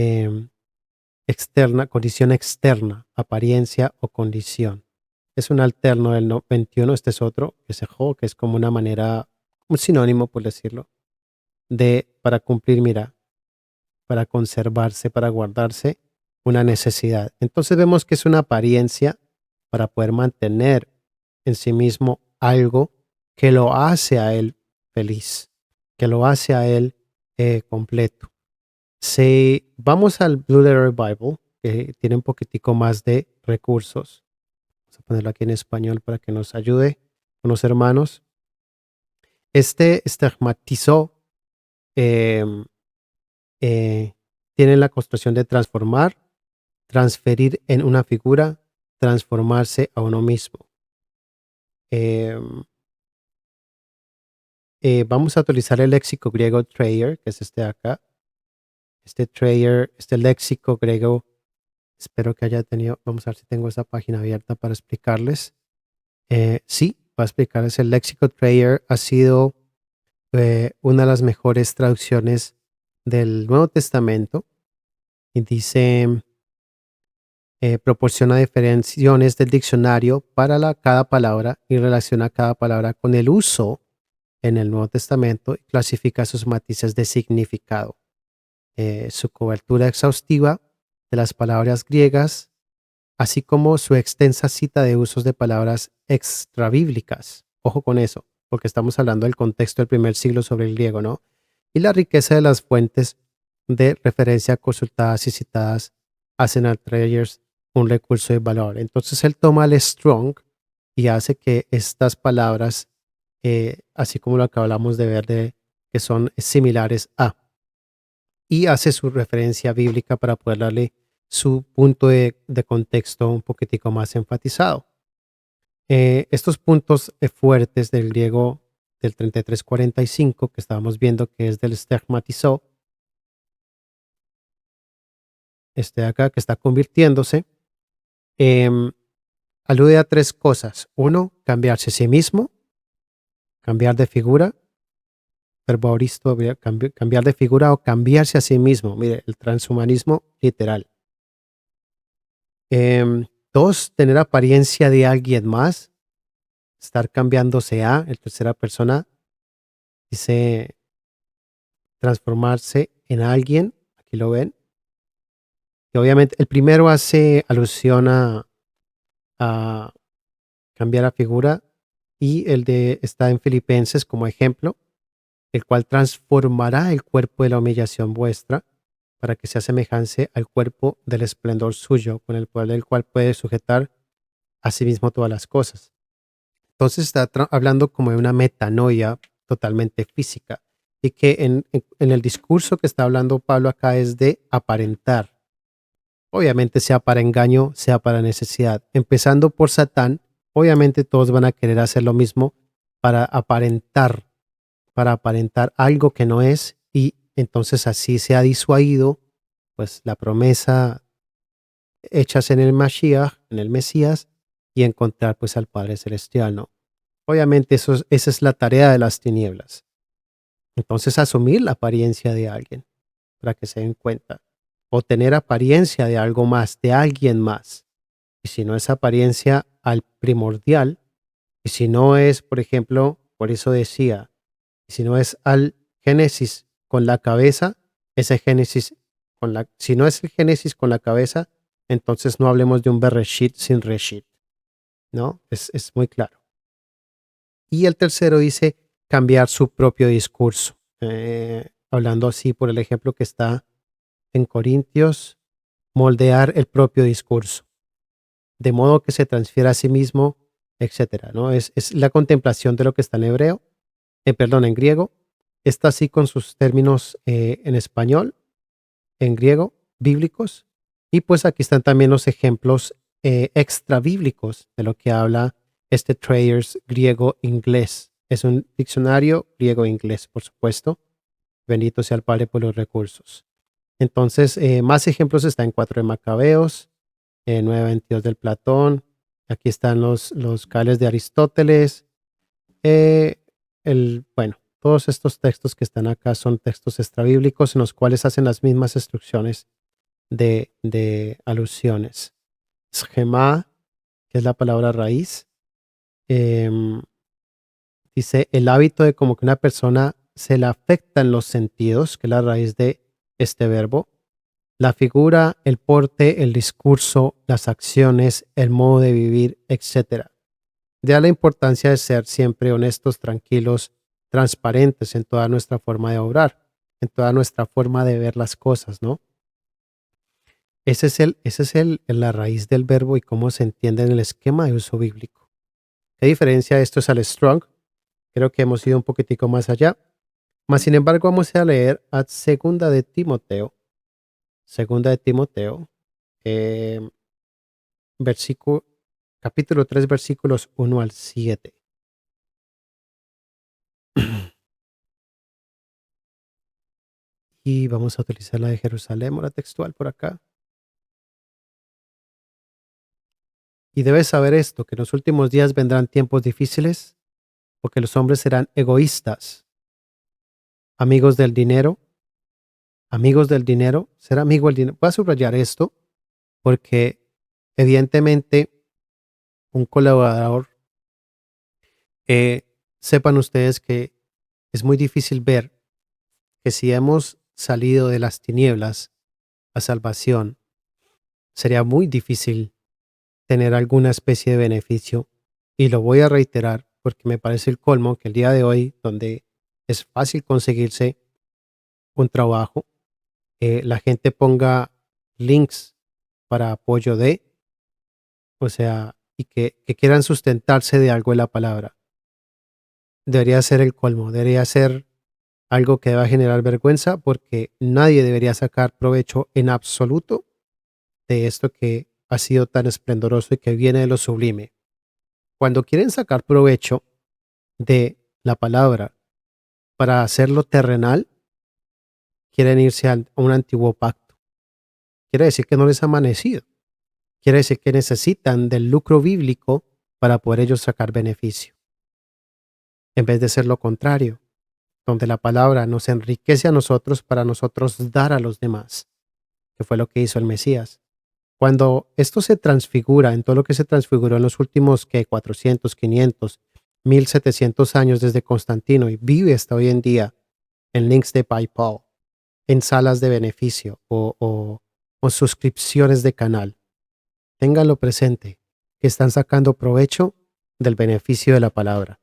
externa, condición externa, apariencia o condición. Es un alterno del 21, este es otro, que es ejo, que es como una manera, un sinónimo, por decirlo, de para cumplir, mira, para conservarse, para guardarse una necesidad. Entonces vemos que es una apariencia para poder mantener en sí mismo algo que lo hace a él feliz, que lo hace a él completo. Si vamos al Blue Letter Bible, que tiene un poquitico más de recursos, vamos a ponerlo aquí en español para que nos ayude con los hermanos. Este estigmatizó tiene la construcción de transformar, transferir en una figura, transformarse a uno mismo. Em, Vamos a utilizar el léxico griego Trayer, que es este de acá. Este Trayer, este léxico griego, espero que haya tenido, vamos a ver si tengo esa página abierta para explicarles. Sí, voy a explicarles. El léxico Trayer ha sido una de las mejores traducciones del Nuevo Testamento y dice, proporciona definiciones del diccionario para cada palabra y relaciona cada palabra con el uso en el Nuevo Testamento y clasifica sus matices de significado. Su cobertura exhaustiva de las palabras griegas así como su extensa cita de usos de palabras extrabíblicas. Ojo con eso, porque estamos hablando del contexto del primer siglo sobre el griego, ¿no? Y la riqueza de las fuentes de referencia consultadas y citadas hacen a Traders un recurso de valor. Entonces él toma el strong y hace que estas palabras, así como lo que hablamos de ver, que son similares a, y hace su referencia bíblica para poder darle su punto de contexto un poquitico más enfatizado. Estos puntos fuertes del griego del 3345 que estábamos viendo que es del stegmatizó, este de acá que está convirtiéndose, em, alude a tres cosas. Uno, cambiarse a sí mismo, cambiar de figura, verbo auristo, cambiar de figura o cambiarse a sí mismo. Mire, el transhumanismo literal. Dos, tener apariencia de alguien más, estar cambiándose a, en tercera persona, dice transformarse en alguien, aquí lo ven. Y obviamente el primero hace alusión a cambiar la figura y el de está en Filipenses como ejemplo, el cual transformará el cuerpo de la humillación vuestra para que sea semejante al cuerpo del esplendor suyo, con el poder del cual puede sujetar a sí mismo todas las cosas. Entonces está hablando como de una metanoia totalmente física y que en el discurso que está hablando Pablo acá es de aparentar. Obviamente sea para engaño, sea para necesidad. Empezando por Satán, obviamente todos van a querer hacer lo mismo para aparentar algo que no es y entonces así se ha disuadido pues la promesa hechas en el Mashiach, en el Mesías y encontrar pues al Padre Celestial, ¿no? Obviamente esa es la tarea de las tinieblas. Entonces asumir la apariencia de alguien para que se den cuenta o tener apariencia de algo más, de alguien más. Y si no es apariencia al primordial, y si no es, por ejemplo, por eso decía, si no es al Génesis con la cabeza, ese Génesis si no es el Génesis con la cabeza, entonces no hablemos de un Bereshit sin Reshit, ¿no? Es muy claro. Y el tercero dice cambiar su propio discurso. Hablando así por el ejemplo que está en Corintios, moldear el propio discurso, de modo que se transfiera a sí mismo, etcétera, ¿no? Es la contemplación de lo que está en hebreo, en griego, está así con sus términos en español, en griego, bíblicos, y pues aquí están también los ejemplos extra bíblicos de lo que habla este Traders griego-inglés. Es un diccionario griego-inglés, por supuesto. Bendito sea el Padre por los recursos. Entonces, más ejemplos están en 4 de Macabeos, 9:22 del Platón. Aquí están los Cales de Aristóteles. Bueno, todos estos textos que están acá son textos extrabíblicos en los cuales hacen las mismas instrucciones de alusiones. Schema, que es la palabra raíz, em, dice el hábito de como que una persona se le afectan los sentidos, que es la raíz de este verbo, la figura, el porte, el discurso, las acciones, el modo de vivir, etc. Da la importancia de ser siempre honestos, tranquilos, transparentes en toda nuestra forma de obrar, en toda nuestra forma de ver las cosas, ¿no? La raíz del verbo y cómo se entiende en el esquema de uso bíblico. ¿Qué diferencia esto es al strong? Creo que hemos ido un poquitico más allá. Mas, sin embargo, vamos a leer a Segunda de Timoteo. Segunda de Timoteo, versículo, capítulo 3, versículos 1 al 7. Y vamos a utilizar la de Jerusalén, o la textual por acá. Y debes saber esto, que en los últimos días vendrán tiempos difíciles, porque los hombres serán egoístas, amigos del dinero, ser amigo del dinero. Voy a subrayar esto, porque evidentemente un colaborador, sepan ustedes que es muy difícil ver que si hemos salido de las tinieblas a salvación, sería muy difícil tener alguna especie de beneficio. Y lo voy a reiterar porque me parece el colmo que el día de hoy, donde es fácil conseguirse un trabajo, la gente ponga links para apoyo de, o sea, y que quieran sustentarse de algo en la palabra. Debería ser el colmo, debería ser algo que deba generar vergüenza porque nadie debería sacar provecho en absoluto de esto que ha sido tan esplendoroso y que viene de lo sublime. Cuando quieren sacar provecho de la palabra para hacerlo terrenal, quieren irse a un antiguo pacto. Quiere decir que no les ha amanecido. Quiere decir que necesitan del lucro bíblico para poder ellos sacar beneficio. En vez de ser lo contrario, donde la palabra nos enriquece a nosotros para nosotros dar a los demás, que fue lo que hizo el Mesías. Cuando esto se transfigura en todo lo que se transfiguró en los últimos 400, 500, 1700 años desde Constantino y vive hasta hoy en día en links de PayPal, en salas de beneficio o suscripciones de canal. Ténganlo presente, que están sacando provecho del beneficio de la palabra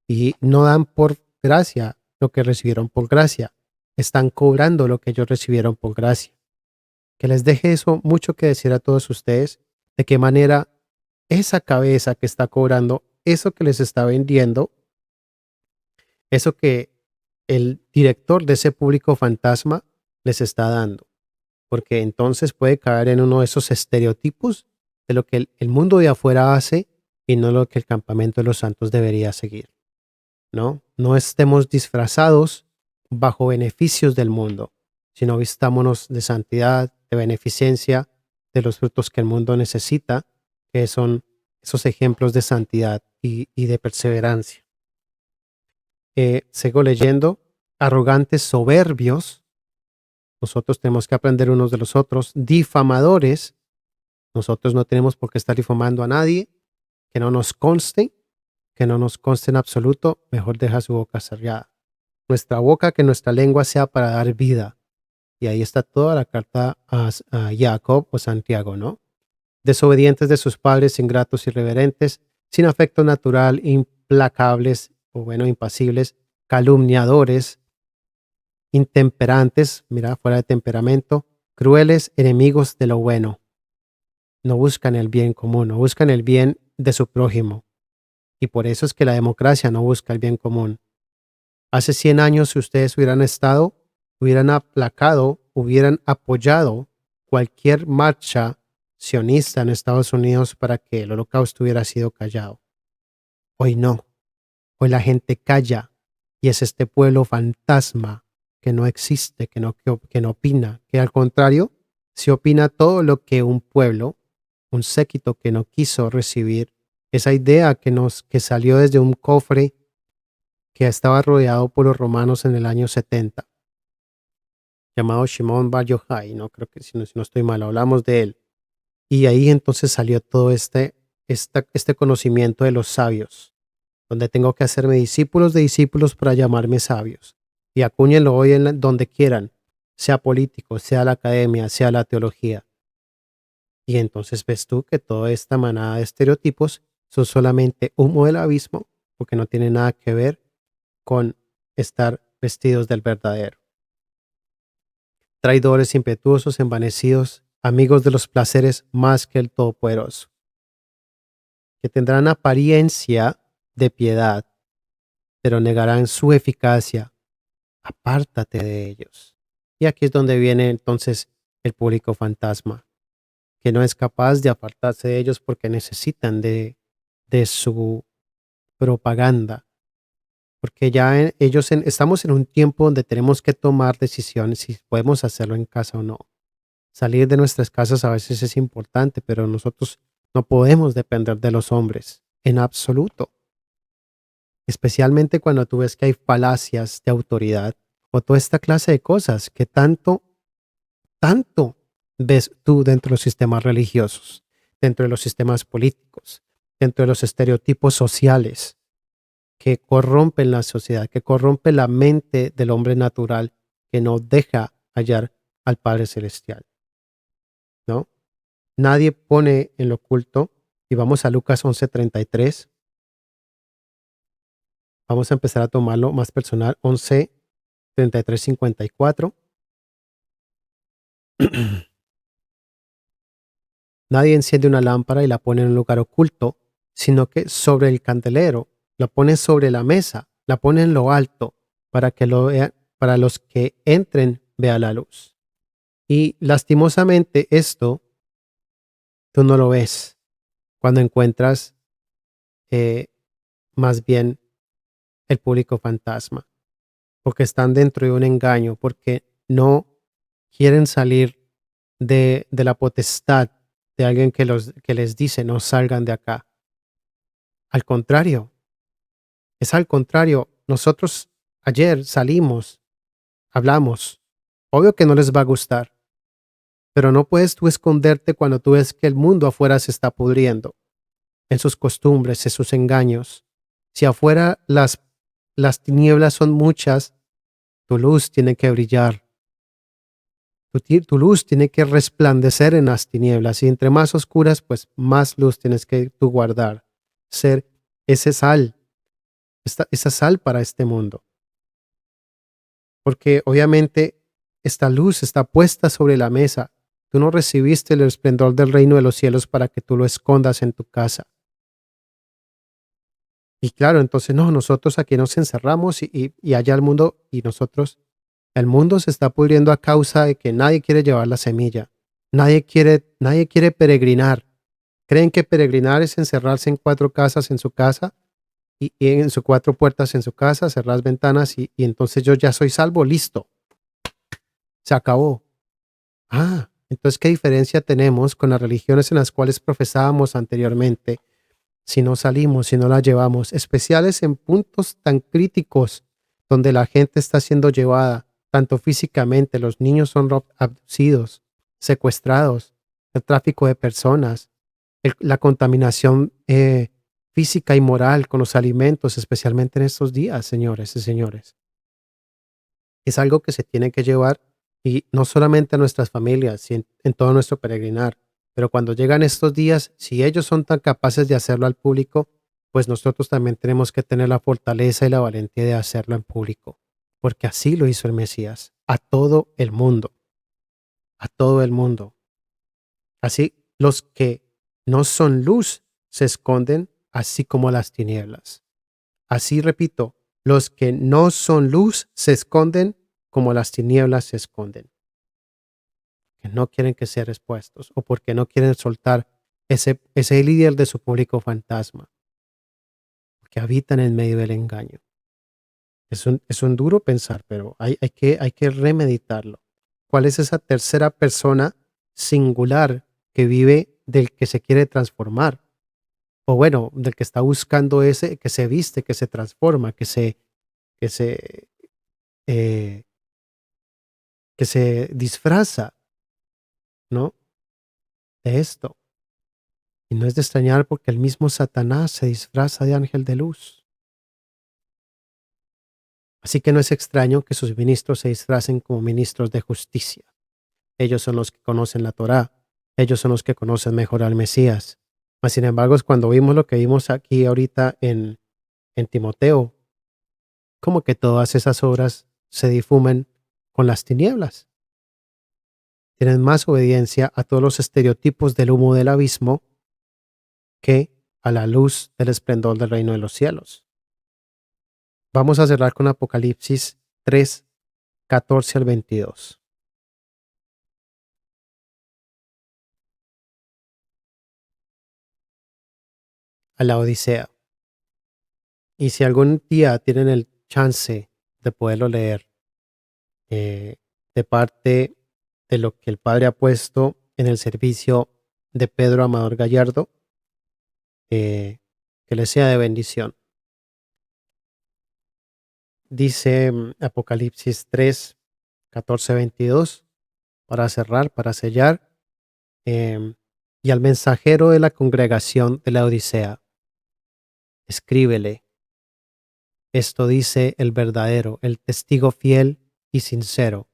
y no dan por gracia lo que recibieron por gracia, están cobrando lo que ellos recibieron por gracia. Que les deje eso mucho que decir a todos ustedes, de qué manera esa cabeza que está cobrando, eso que les está vendiendo, eso que el director de ese público fantasma les está dando. Porque entonces puede caer en uno de esos estereotipos de lo que el mundo de afuera hace y no lo que el campamento de los santos debería seguir. ¿No? No estemos disfrazados bajo beneficios del mundo, sino vistámonos de santidad, de beneficencia, de los frutos que el mundo necesita, que son esos ejemplos de santidad y de perseverancia. Sigo leyendo, arrogantes, soberbios, nosotros tenemos que aprender unos de los otros, difamadores, nosotros no tenemos por qué estar difamando a nadie, que no nos conste en absoluto, mejor deja su boca cerrada. Nuestra boca, que nuestra lengua sea para dar vida. Y ahí está toda la carta a Jacob o Santiago, ¿no? Desobedientes de sus padres, ingratos, irreverentes, sin afecto natural, implacables, o bueno, impasibles, calumniadores, intemperantes, mira, fuera de temperamento, crueles, enemigos de lo bueno. No buscan el bien común, no buscan el bien de su prójimo. Y por eso es que la democracia no busca el bien común. Hace 100 años, si ustedes hubieran estado, hubieran aplacado, hubieran apoyado cualquier marcha sionista en Estados Unidos para que el holocausto hubiera sido callado. Hoy no. Hoy la gente calla y es este pueblo fantasma que no existe, que no opina, que al contrario, se opina todo lo que un pueblo, un séquito que no quiso recibir esa idea que salió desde un cofre que estaba rodeado por los romanos en el año 70, llamado Shimon Bar Yochai, no creo que si no estoy mal, hablamos de él. Y ahí entonces salió todo este conocimiento de los sabios, donde tengo que hacerme discípulos de discípulos para llamarme sabios. Y acúñenlo hoy donde quieran, sea político, sea la academia, sea la teología. Y entonces ves tú que toda esta manada de estereotipos son solamente humo del abismo, porque no tiene nada que ver con estar vestidos del verdadero. Traidores, impetuosos, envanecidos, amigos de los placeres más que el Todopoderoso, que tendrán apariencia de piedad, pero negarán su eficacia. Apártate de ellos. Y aquí es donde viene entonces el público fantasma, que no es capaz de apartarse de ellos porque necesitan de su propaganda. Porque ya estamos en un tiempo donde tenemos que tomar decisiones si podemos hacerlo en casa o no. Salir de nuestras casas a veces es importante, pero nosotros no podemos depender de los hombres, en absoluto. Especialmente cuando tú ves que hay falacias de autoridad o toda esta clase de cosas que tanto ves tú dentro de los sistemas religiosos, dentro de los sistemas políticos, dentro de los estereotipos sociales que corrompen la sociedad, que corrompen la mente del hombre natural, que no deja hallar al Padre Celestial, ¿no? Nadie pone en lo oculto Y vamos a Lucas 11:33. Vamos a empezar a tomarlo más personal. 11:33-54. Nadie enciende una lámpara y la pone en un lugar oculto, sino que sobre el candelero, la pone sobre la mesa, la pone en lo alto, para que lo vean, para los que entren vea la luz. Y lastimosamente esto tú no lo ves cuando encuentras más bien el público fantasma, porque están dentro de un engaño, porque no quieren salir de la potestad de alguien que les dice no salgan de acá. Al contrario, es al contrario. Nosotros ayer salimos, hablamos. Obvio que no les va a gustar, pero no puedes tú esconderte cuando tú ves que el mundo afuera se está pudriendo, en sus costumbres, en sus engaños. Si afuera las tinieblas son muchas, tu luz tiene que brillar. Tu luz tiene que resplandecer en las tinieblas, y entre más oscuras, pues más luz tienes que tú guardar. Ser ese sal, esa sal para este mundo. Porque obviamente esta luz está puesta sobre la mesa. Tú no recibiste el esplendor del reino de los cielos para que tú lo escondas en tu casa. Y claro, entonces no, nosotros aquí nos encerramos y allá el mundo, y nosotros, el mundo se está pudriendo a causa de que nadie quiere llevar la semilla. Nadie quiere peregrinar. Creen que peregrinar es encerrarse en 4 casas en su casa y en sus 4 puertas en su casa, cerrar las ventanas y entonces yo ya soy salvo, listo. Se acabó. Entonces, ¿qué diferencia tenemos con las religiones en las cuales profesábamos anteriormente? Si no salimos, si no la llevamos, especiales en puntos tan críticos donde la gente está siendo llevada, tanto físicamente, los niños son abducidos, secuestrados, el tráfico de personas, la contaminación física y moral con los alimentos, especialmente en estos días, señores y señores. Es algo que se tiene que llevar y no solamente a nuestras familias, y en todo nuestro peregrinar. Pero cuando llegan estos días, si ellos son tan capaces de hacerlo al público, pues nosotros también tenemos que tener la fortaleza y la valentía de hacerlo en público, porque así lo hizo el Mesías, a todo el mundo, a todo el mundo. Así los que no son luz se esconden, así como las tinieblas. Así repito, los que no son luz se esconden como las tinieblas se esconden. Que no quieren que sean expuestos o porque no quieren soltar ese líder de su público fantasma, porque habitan en medio del engaño. Es un duro pensar, pero hay que remeditarlo. ¿Cuál es esa tercera persona singular que vive del que se quiere transformar? O bueno, del que está buscando ese que se viste, que se transforma, que se, eh, que se disfraza, ¿no? De esto. Y no es de extrañar porque el mismo Satanás se disfraza de ángel de luz. Así que no es extraño que sus ministros se disfracen como ministros de justicia. Ellos son los que conocen la Torá. Ellos son los que conocen mejor al Mesías. Mas, sin embargo, es cuando vimos lo que vimos aquí ahorita en Timoteo, como que todas esas obras se difumen con las tinieblas. Tienen más obediencia a todos los estereotipos del humo del abismo que a la luz del esplendor del reino de los cielos. Vamos a cerrar con Apocalipsis 3, 14 al 22. A la Odisea. Y si algún día tienen el chance de poderlo leer, de parte de lo que el Padre ha puesto en el servicio de Pedro Amador Gallardo, que les sea de bendición. Dice Apocalipsis 3, 14, 22, para cerrar, para sellar, y al mensajero de la congregación de la Odisea, escríbele. Esto dice el verdadero, el testigo fiel y sincero,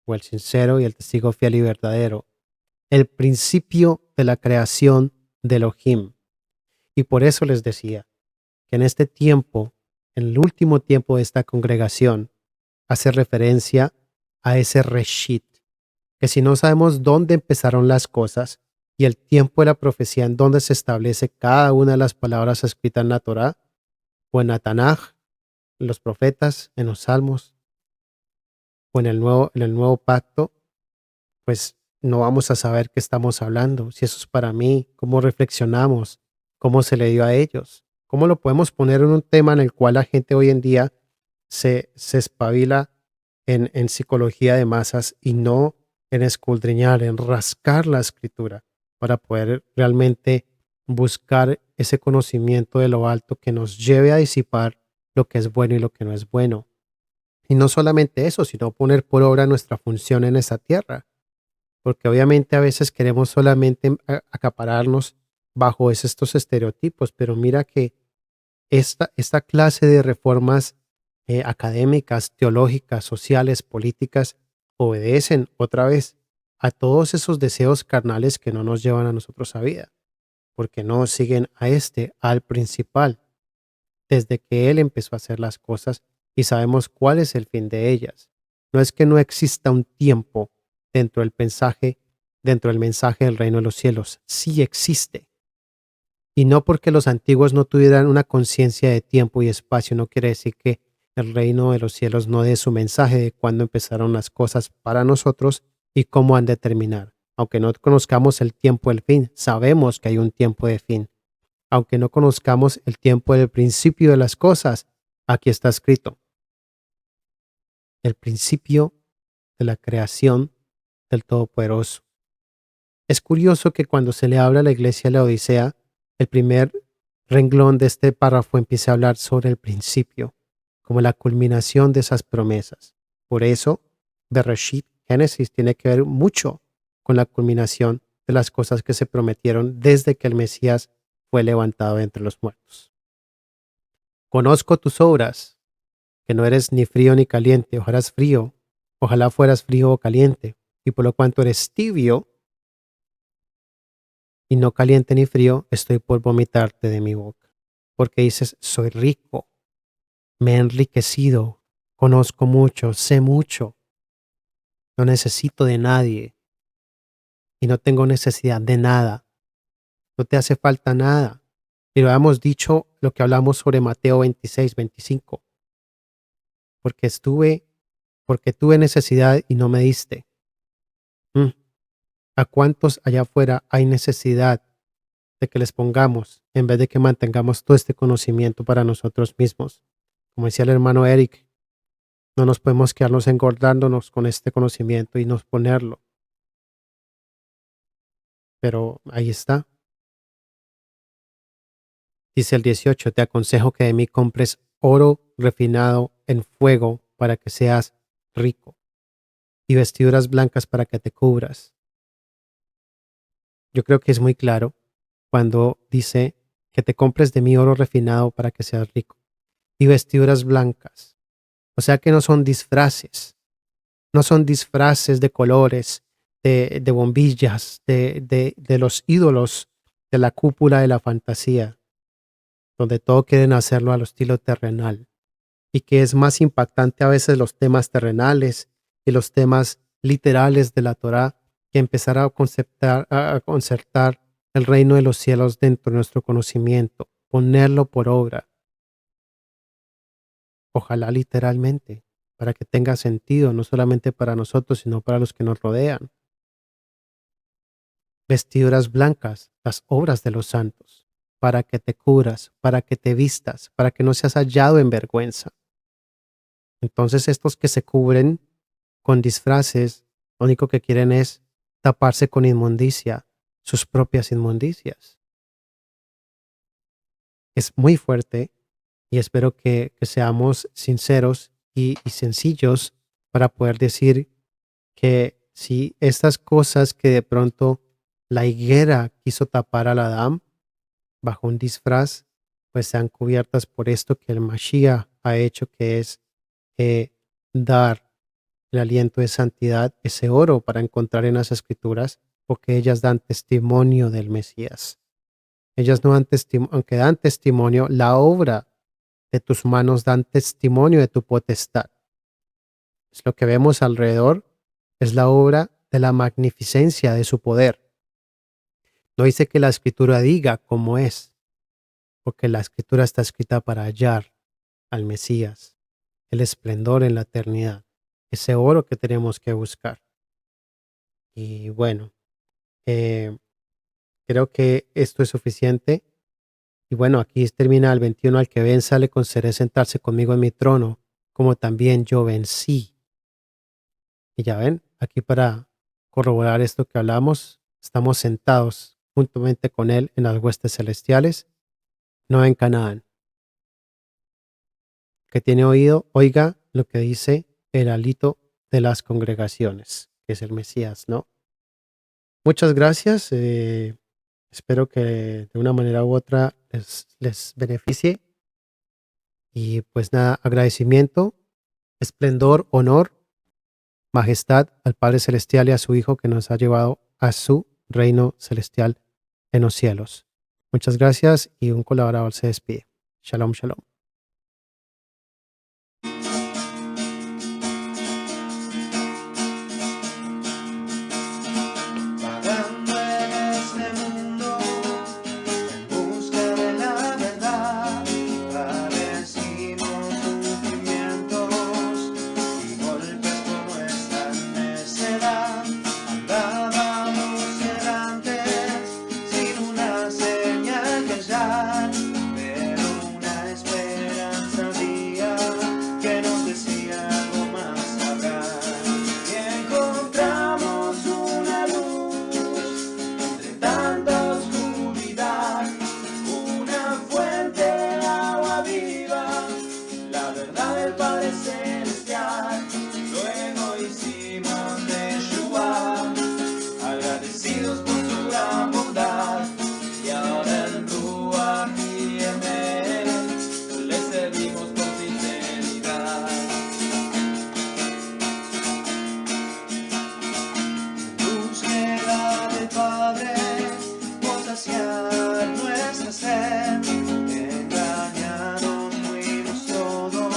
o el sincero y el testigo fiel y verdadero, el principio de la creación de Elohim, Y por eso les decía que en este tiempo, en el último tiempo de esta congregación, hace referencia a ese reshit, que si no sabemos dónde empezaron las cosas y el tiempo de la profecía en donde se establece cada una de las palabras escritas en la Torá o en la Tanaj, en los profetas, en los salmos o en el nuevo pacto, pues no vamos a saber qué estamos hablando. Si eso es para mí, cómo reflexionamos, cómo se le dio a ellos, cómo lo podemos poner en un tema en el cual la gente hoy en día se espabila en psicología de masas y no en escudriñar, en rascar la escritura para poder realmente buscar ese conocimiento de lo alto que nos lleve a disipar lo que es bueno y lo que no es bueno. Y no solamente eso, sino poner por obra nuestra función en esa tierra, porque obviamente a veces queremos solamente acapararnos bajo estos estereotipos, pero mira que esta clase de reformas académicas, teológicas, sociales, políticas, obedecen otra vez a todos esos deseos carnales que no nos llevan a nosotros a vida, porque no siguen a al principal, desde que Él empezó a hacer las cosas y sabemos cuál es el fin de ellas. No es que no exista un tiempo dentro dentro del mensaje del reino de los cielos, sí existe. Y no porque los antiguos no tuvieran una conciencia de tiempo y espacio, no quiere decir que el reino de los cielos no dé su mensaje de cuándo empezaron las cosas para nosotros y cómo han de terminar. Aunque no conozcamos el tiempo del fin, sabemos que hay un tiempo de fin. Aunque no conozcamos el tiempo del principio de las cosas, aquí está escrito. El principio de la creación del Todopoderoso. Es curioso que cuando se le habla a la iglesia de la Odisea, el primer renglón de este párrafo empieza a hablar sobre el principio, como la culminación de esas promesas. Por eso, Bereshit, Génesis, tiene que ver mucho con la culminación de las cosas que se prometieron desde que el Mesías fue levantado entre los muertos. Conozco tus obras, que no eres ni frío ni caliente, ojalá fueras frío o caliente, y por lo cuanto eres tibio, y no caliente ni frío, estoy por vomitarte de mi boca. Porque dices, soy rico, me he enriquecido, conozco mucho, sé mucho, no necesito de nadie y no tengo necesidad de nada, no te hace falta nada. Y lo hemos dicho lo que hablamos sobre Mateo 26, 25. Porque tuve necesidad y no me diste. ¿A cuántos allá afuera hay necesidad de que les pongamos en vez de que mantengamos todo este conocimiento para nosotros mismos? Como decía el hermano Eric, no nos podemos quedarnos engordándonos con este conocimiento y no ponerlo. Pero ahí está. Dice el 18, te aconsejo que de mí compres oro refinado en fuego para que seas rico y vestiduras blancas para que te cubras. Yo creo que es muy claro cuando dice que te compres de mí oro refinado para que seas rico y vestiduras blancas. O sea que no son disfraces, no son disfraces de colores, de bombillas, de los ídolos de la cúpula de la fantasía, donde todo quieren hacerlo a lo estilo terrenal y que es más impactante a veces los temas terrenales y los temas literales de la Torá que empezar a concertar el reino de los cielos dentro de nuestro conocimiento, ponerlo por obra. Ojalá literalmente, para que tenga sentido, no solamente para nosotros, sino para los que nos rodean. Vestiduras blancas, las obras de los santos, para que te cubras, para que te vistas, para que no seas hallado en vergüenza. Entonces estos que se cubren con disfraces, lo único que quieren es taparse con inmundicia, sus propias inmundicias. Es muy fuerte y espero que seamos sinceros y sencillos para poder decir que si estas cosas que de pronto la higuera quiso tapar al Adán bajo un disfraz, pues sean cubiertas por esto que el Mashiach ha hecho, que es dar el aliento de santidad, ese oro para encontrar en las escrituras, porque ellas dan testimonio del Mesías. Ellas no dan testimonio, aunque dan testimonio, la obra de tus manos dan testimonio de tu potestad. Es lo que vemos alrededor, es la obra de la magnificencia de su poder. No dice que la escritura diga cómo es, porque la escritura está escrita para hallar al Mesías, el esplendor en la eternidad, ese oro que tenemos que buscar. Y bueno, eh, creo que esto es suficiente. Y bueno, aquí termina el 21, al que venza le concederé sentarse conmigo en mi trono, como también yo vencí. Y ya ven, aquí para corroborar esto que hablamos, estamos sentados juntamente con él en las huestes celestiales, no en Canaán. Que tiene oído, oiga lo que dice el alito de las congregaciones, que es el Mesías, ¿no? Muchas gracias. Espero que de una manera u otra les beneficie. Y pues nada, agradecimiento, esplendor, honor, majestad al Padre Celestial y a su Hijo que nos ha llevado a su reino celestial en los cielos. Muchas gracias y un colaborador se despide. Shalom, shalom. Vagando en este mundo en busca de la verdad, padecimos sufrimientos y golpes por nuestra necedad. Andábamos errantes sin una señal que hallar, pero una esperanza había que nos decía algo más habrá. Y encontramos una luz entre tanta oscuridad, una fuente de agua viva, la verdad del Padre Celestial. Luego hicimos de Yeshua, agradecidos por su gran bondad, y ahora en Ruach y Emet le servimos con sinceridad. Búsqueda del Padre, por saciar nuestra sed, engañados fuimos todos,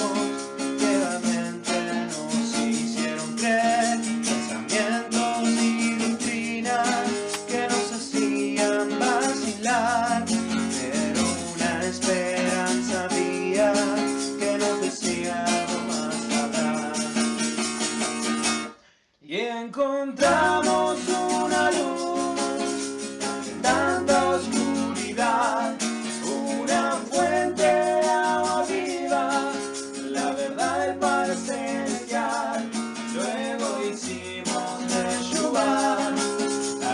ciegamente nos hicieron creer, pensamientos y doctrinas que nos hacían vacilar, pero una esperanza había que nos decía algo más habrá. Y encontramos una luz en tanta oscuridad, una fuente de agua viva, la verdad del Padre Celestial. Luego hicimos de Yeshua,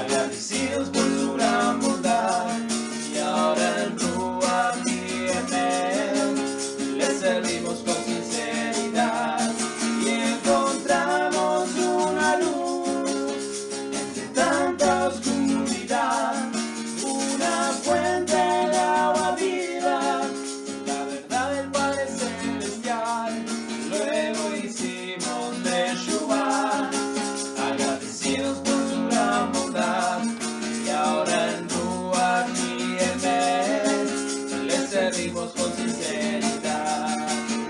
agradecidos por su gran bondad, y ahora en Ruach y Emet le servimos con sinceridad. Y encontramos una luz entre tanta oscuridad, una fuente de agua viva, la verdad del Padre Celestial. Luego hicimos de Yeshua, agradecidos por su gran bondad, y ahora en Ruach y Emet le servimos con sinceridad.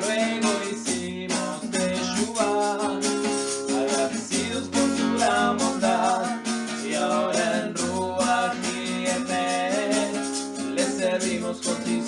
Luego hicimos de Yeshua, agradecidos por su gran bondad, y ahora en Ruach y Emet le servimos con sinceridad.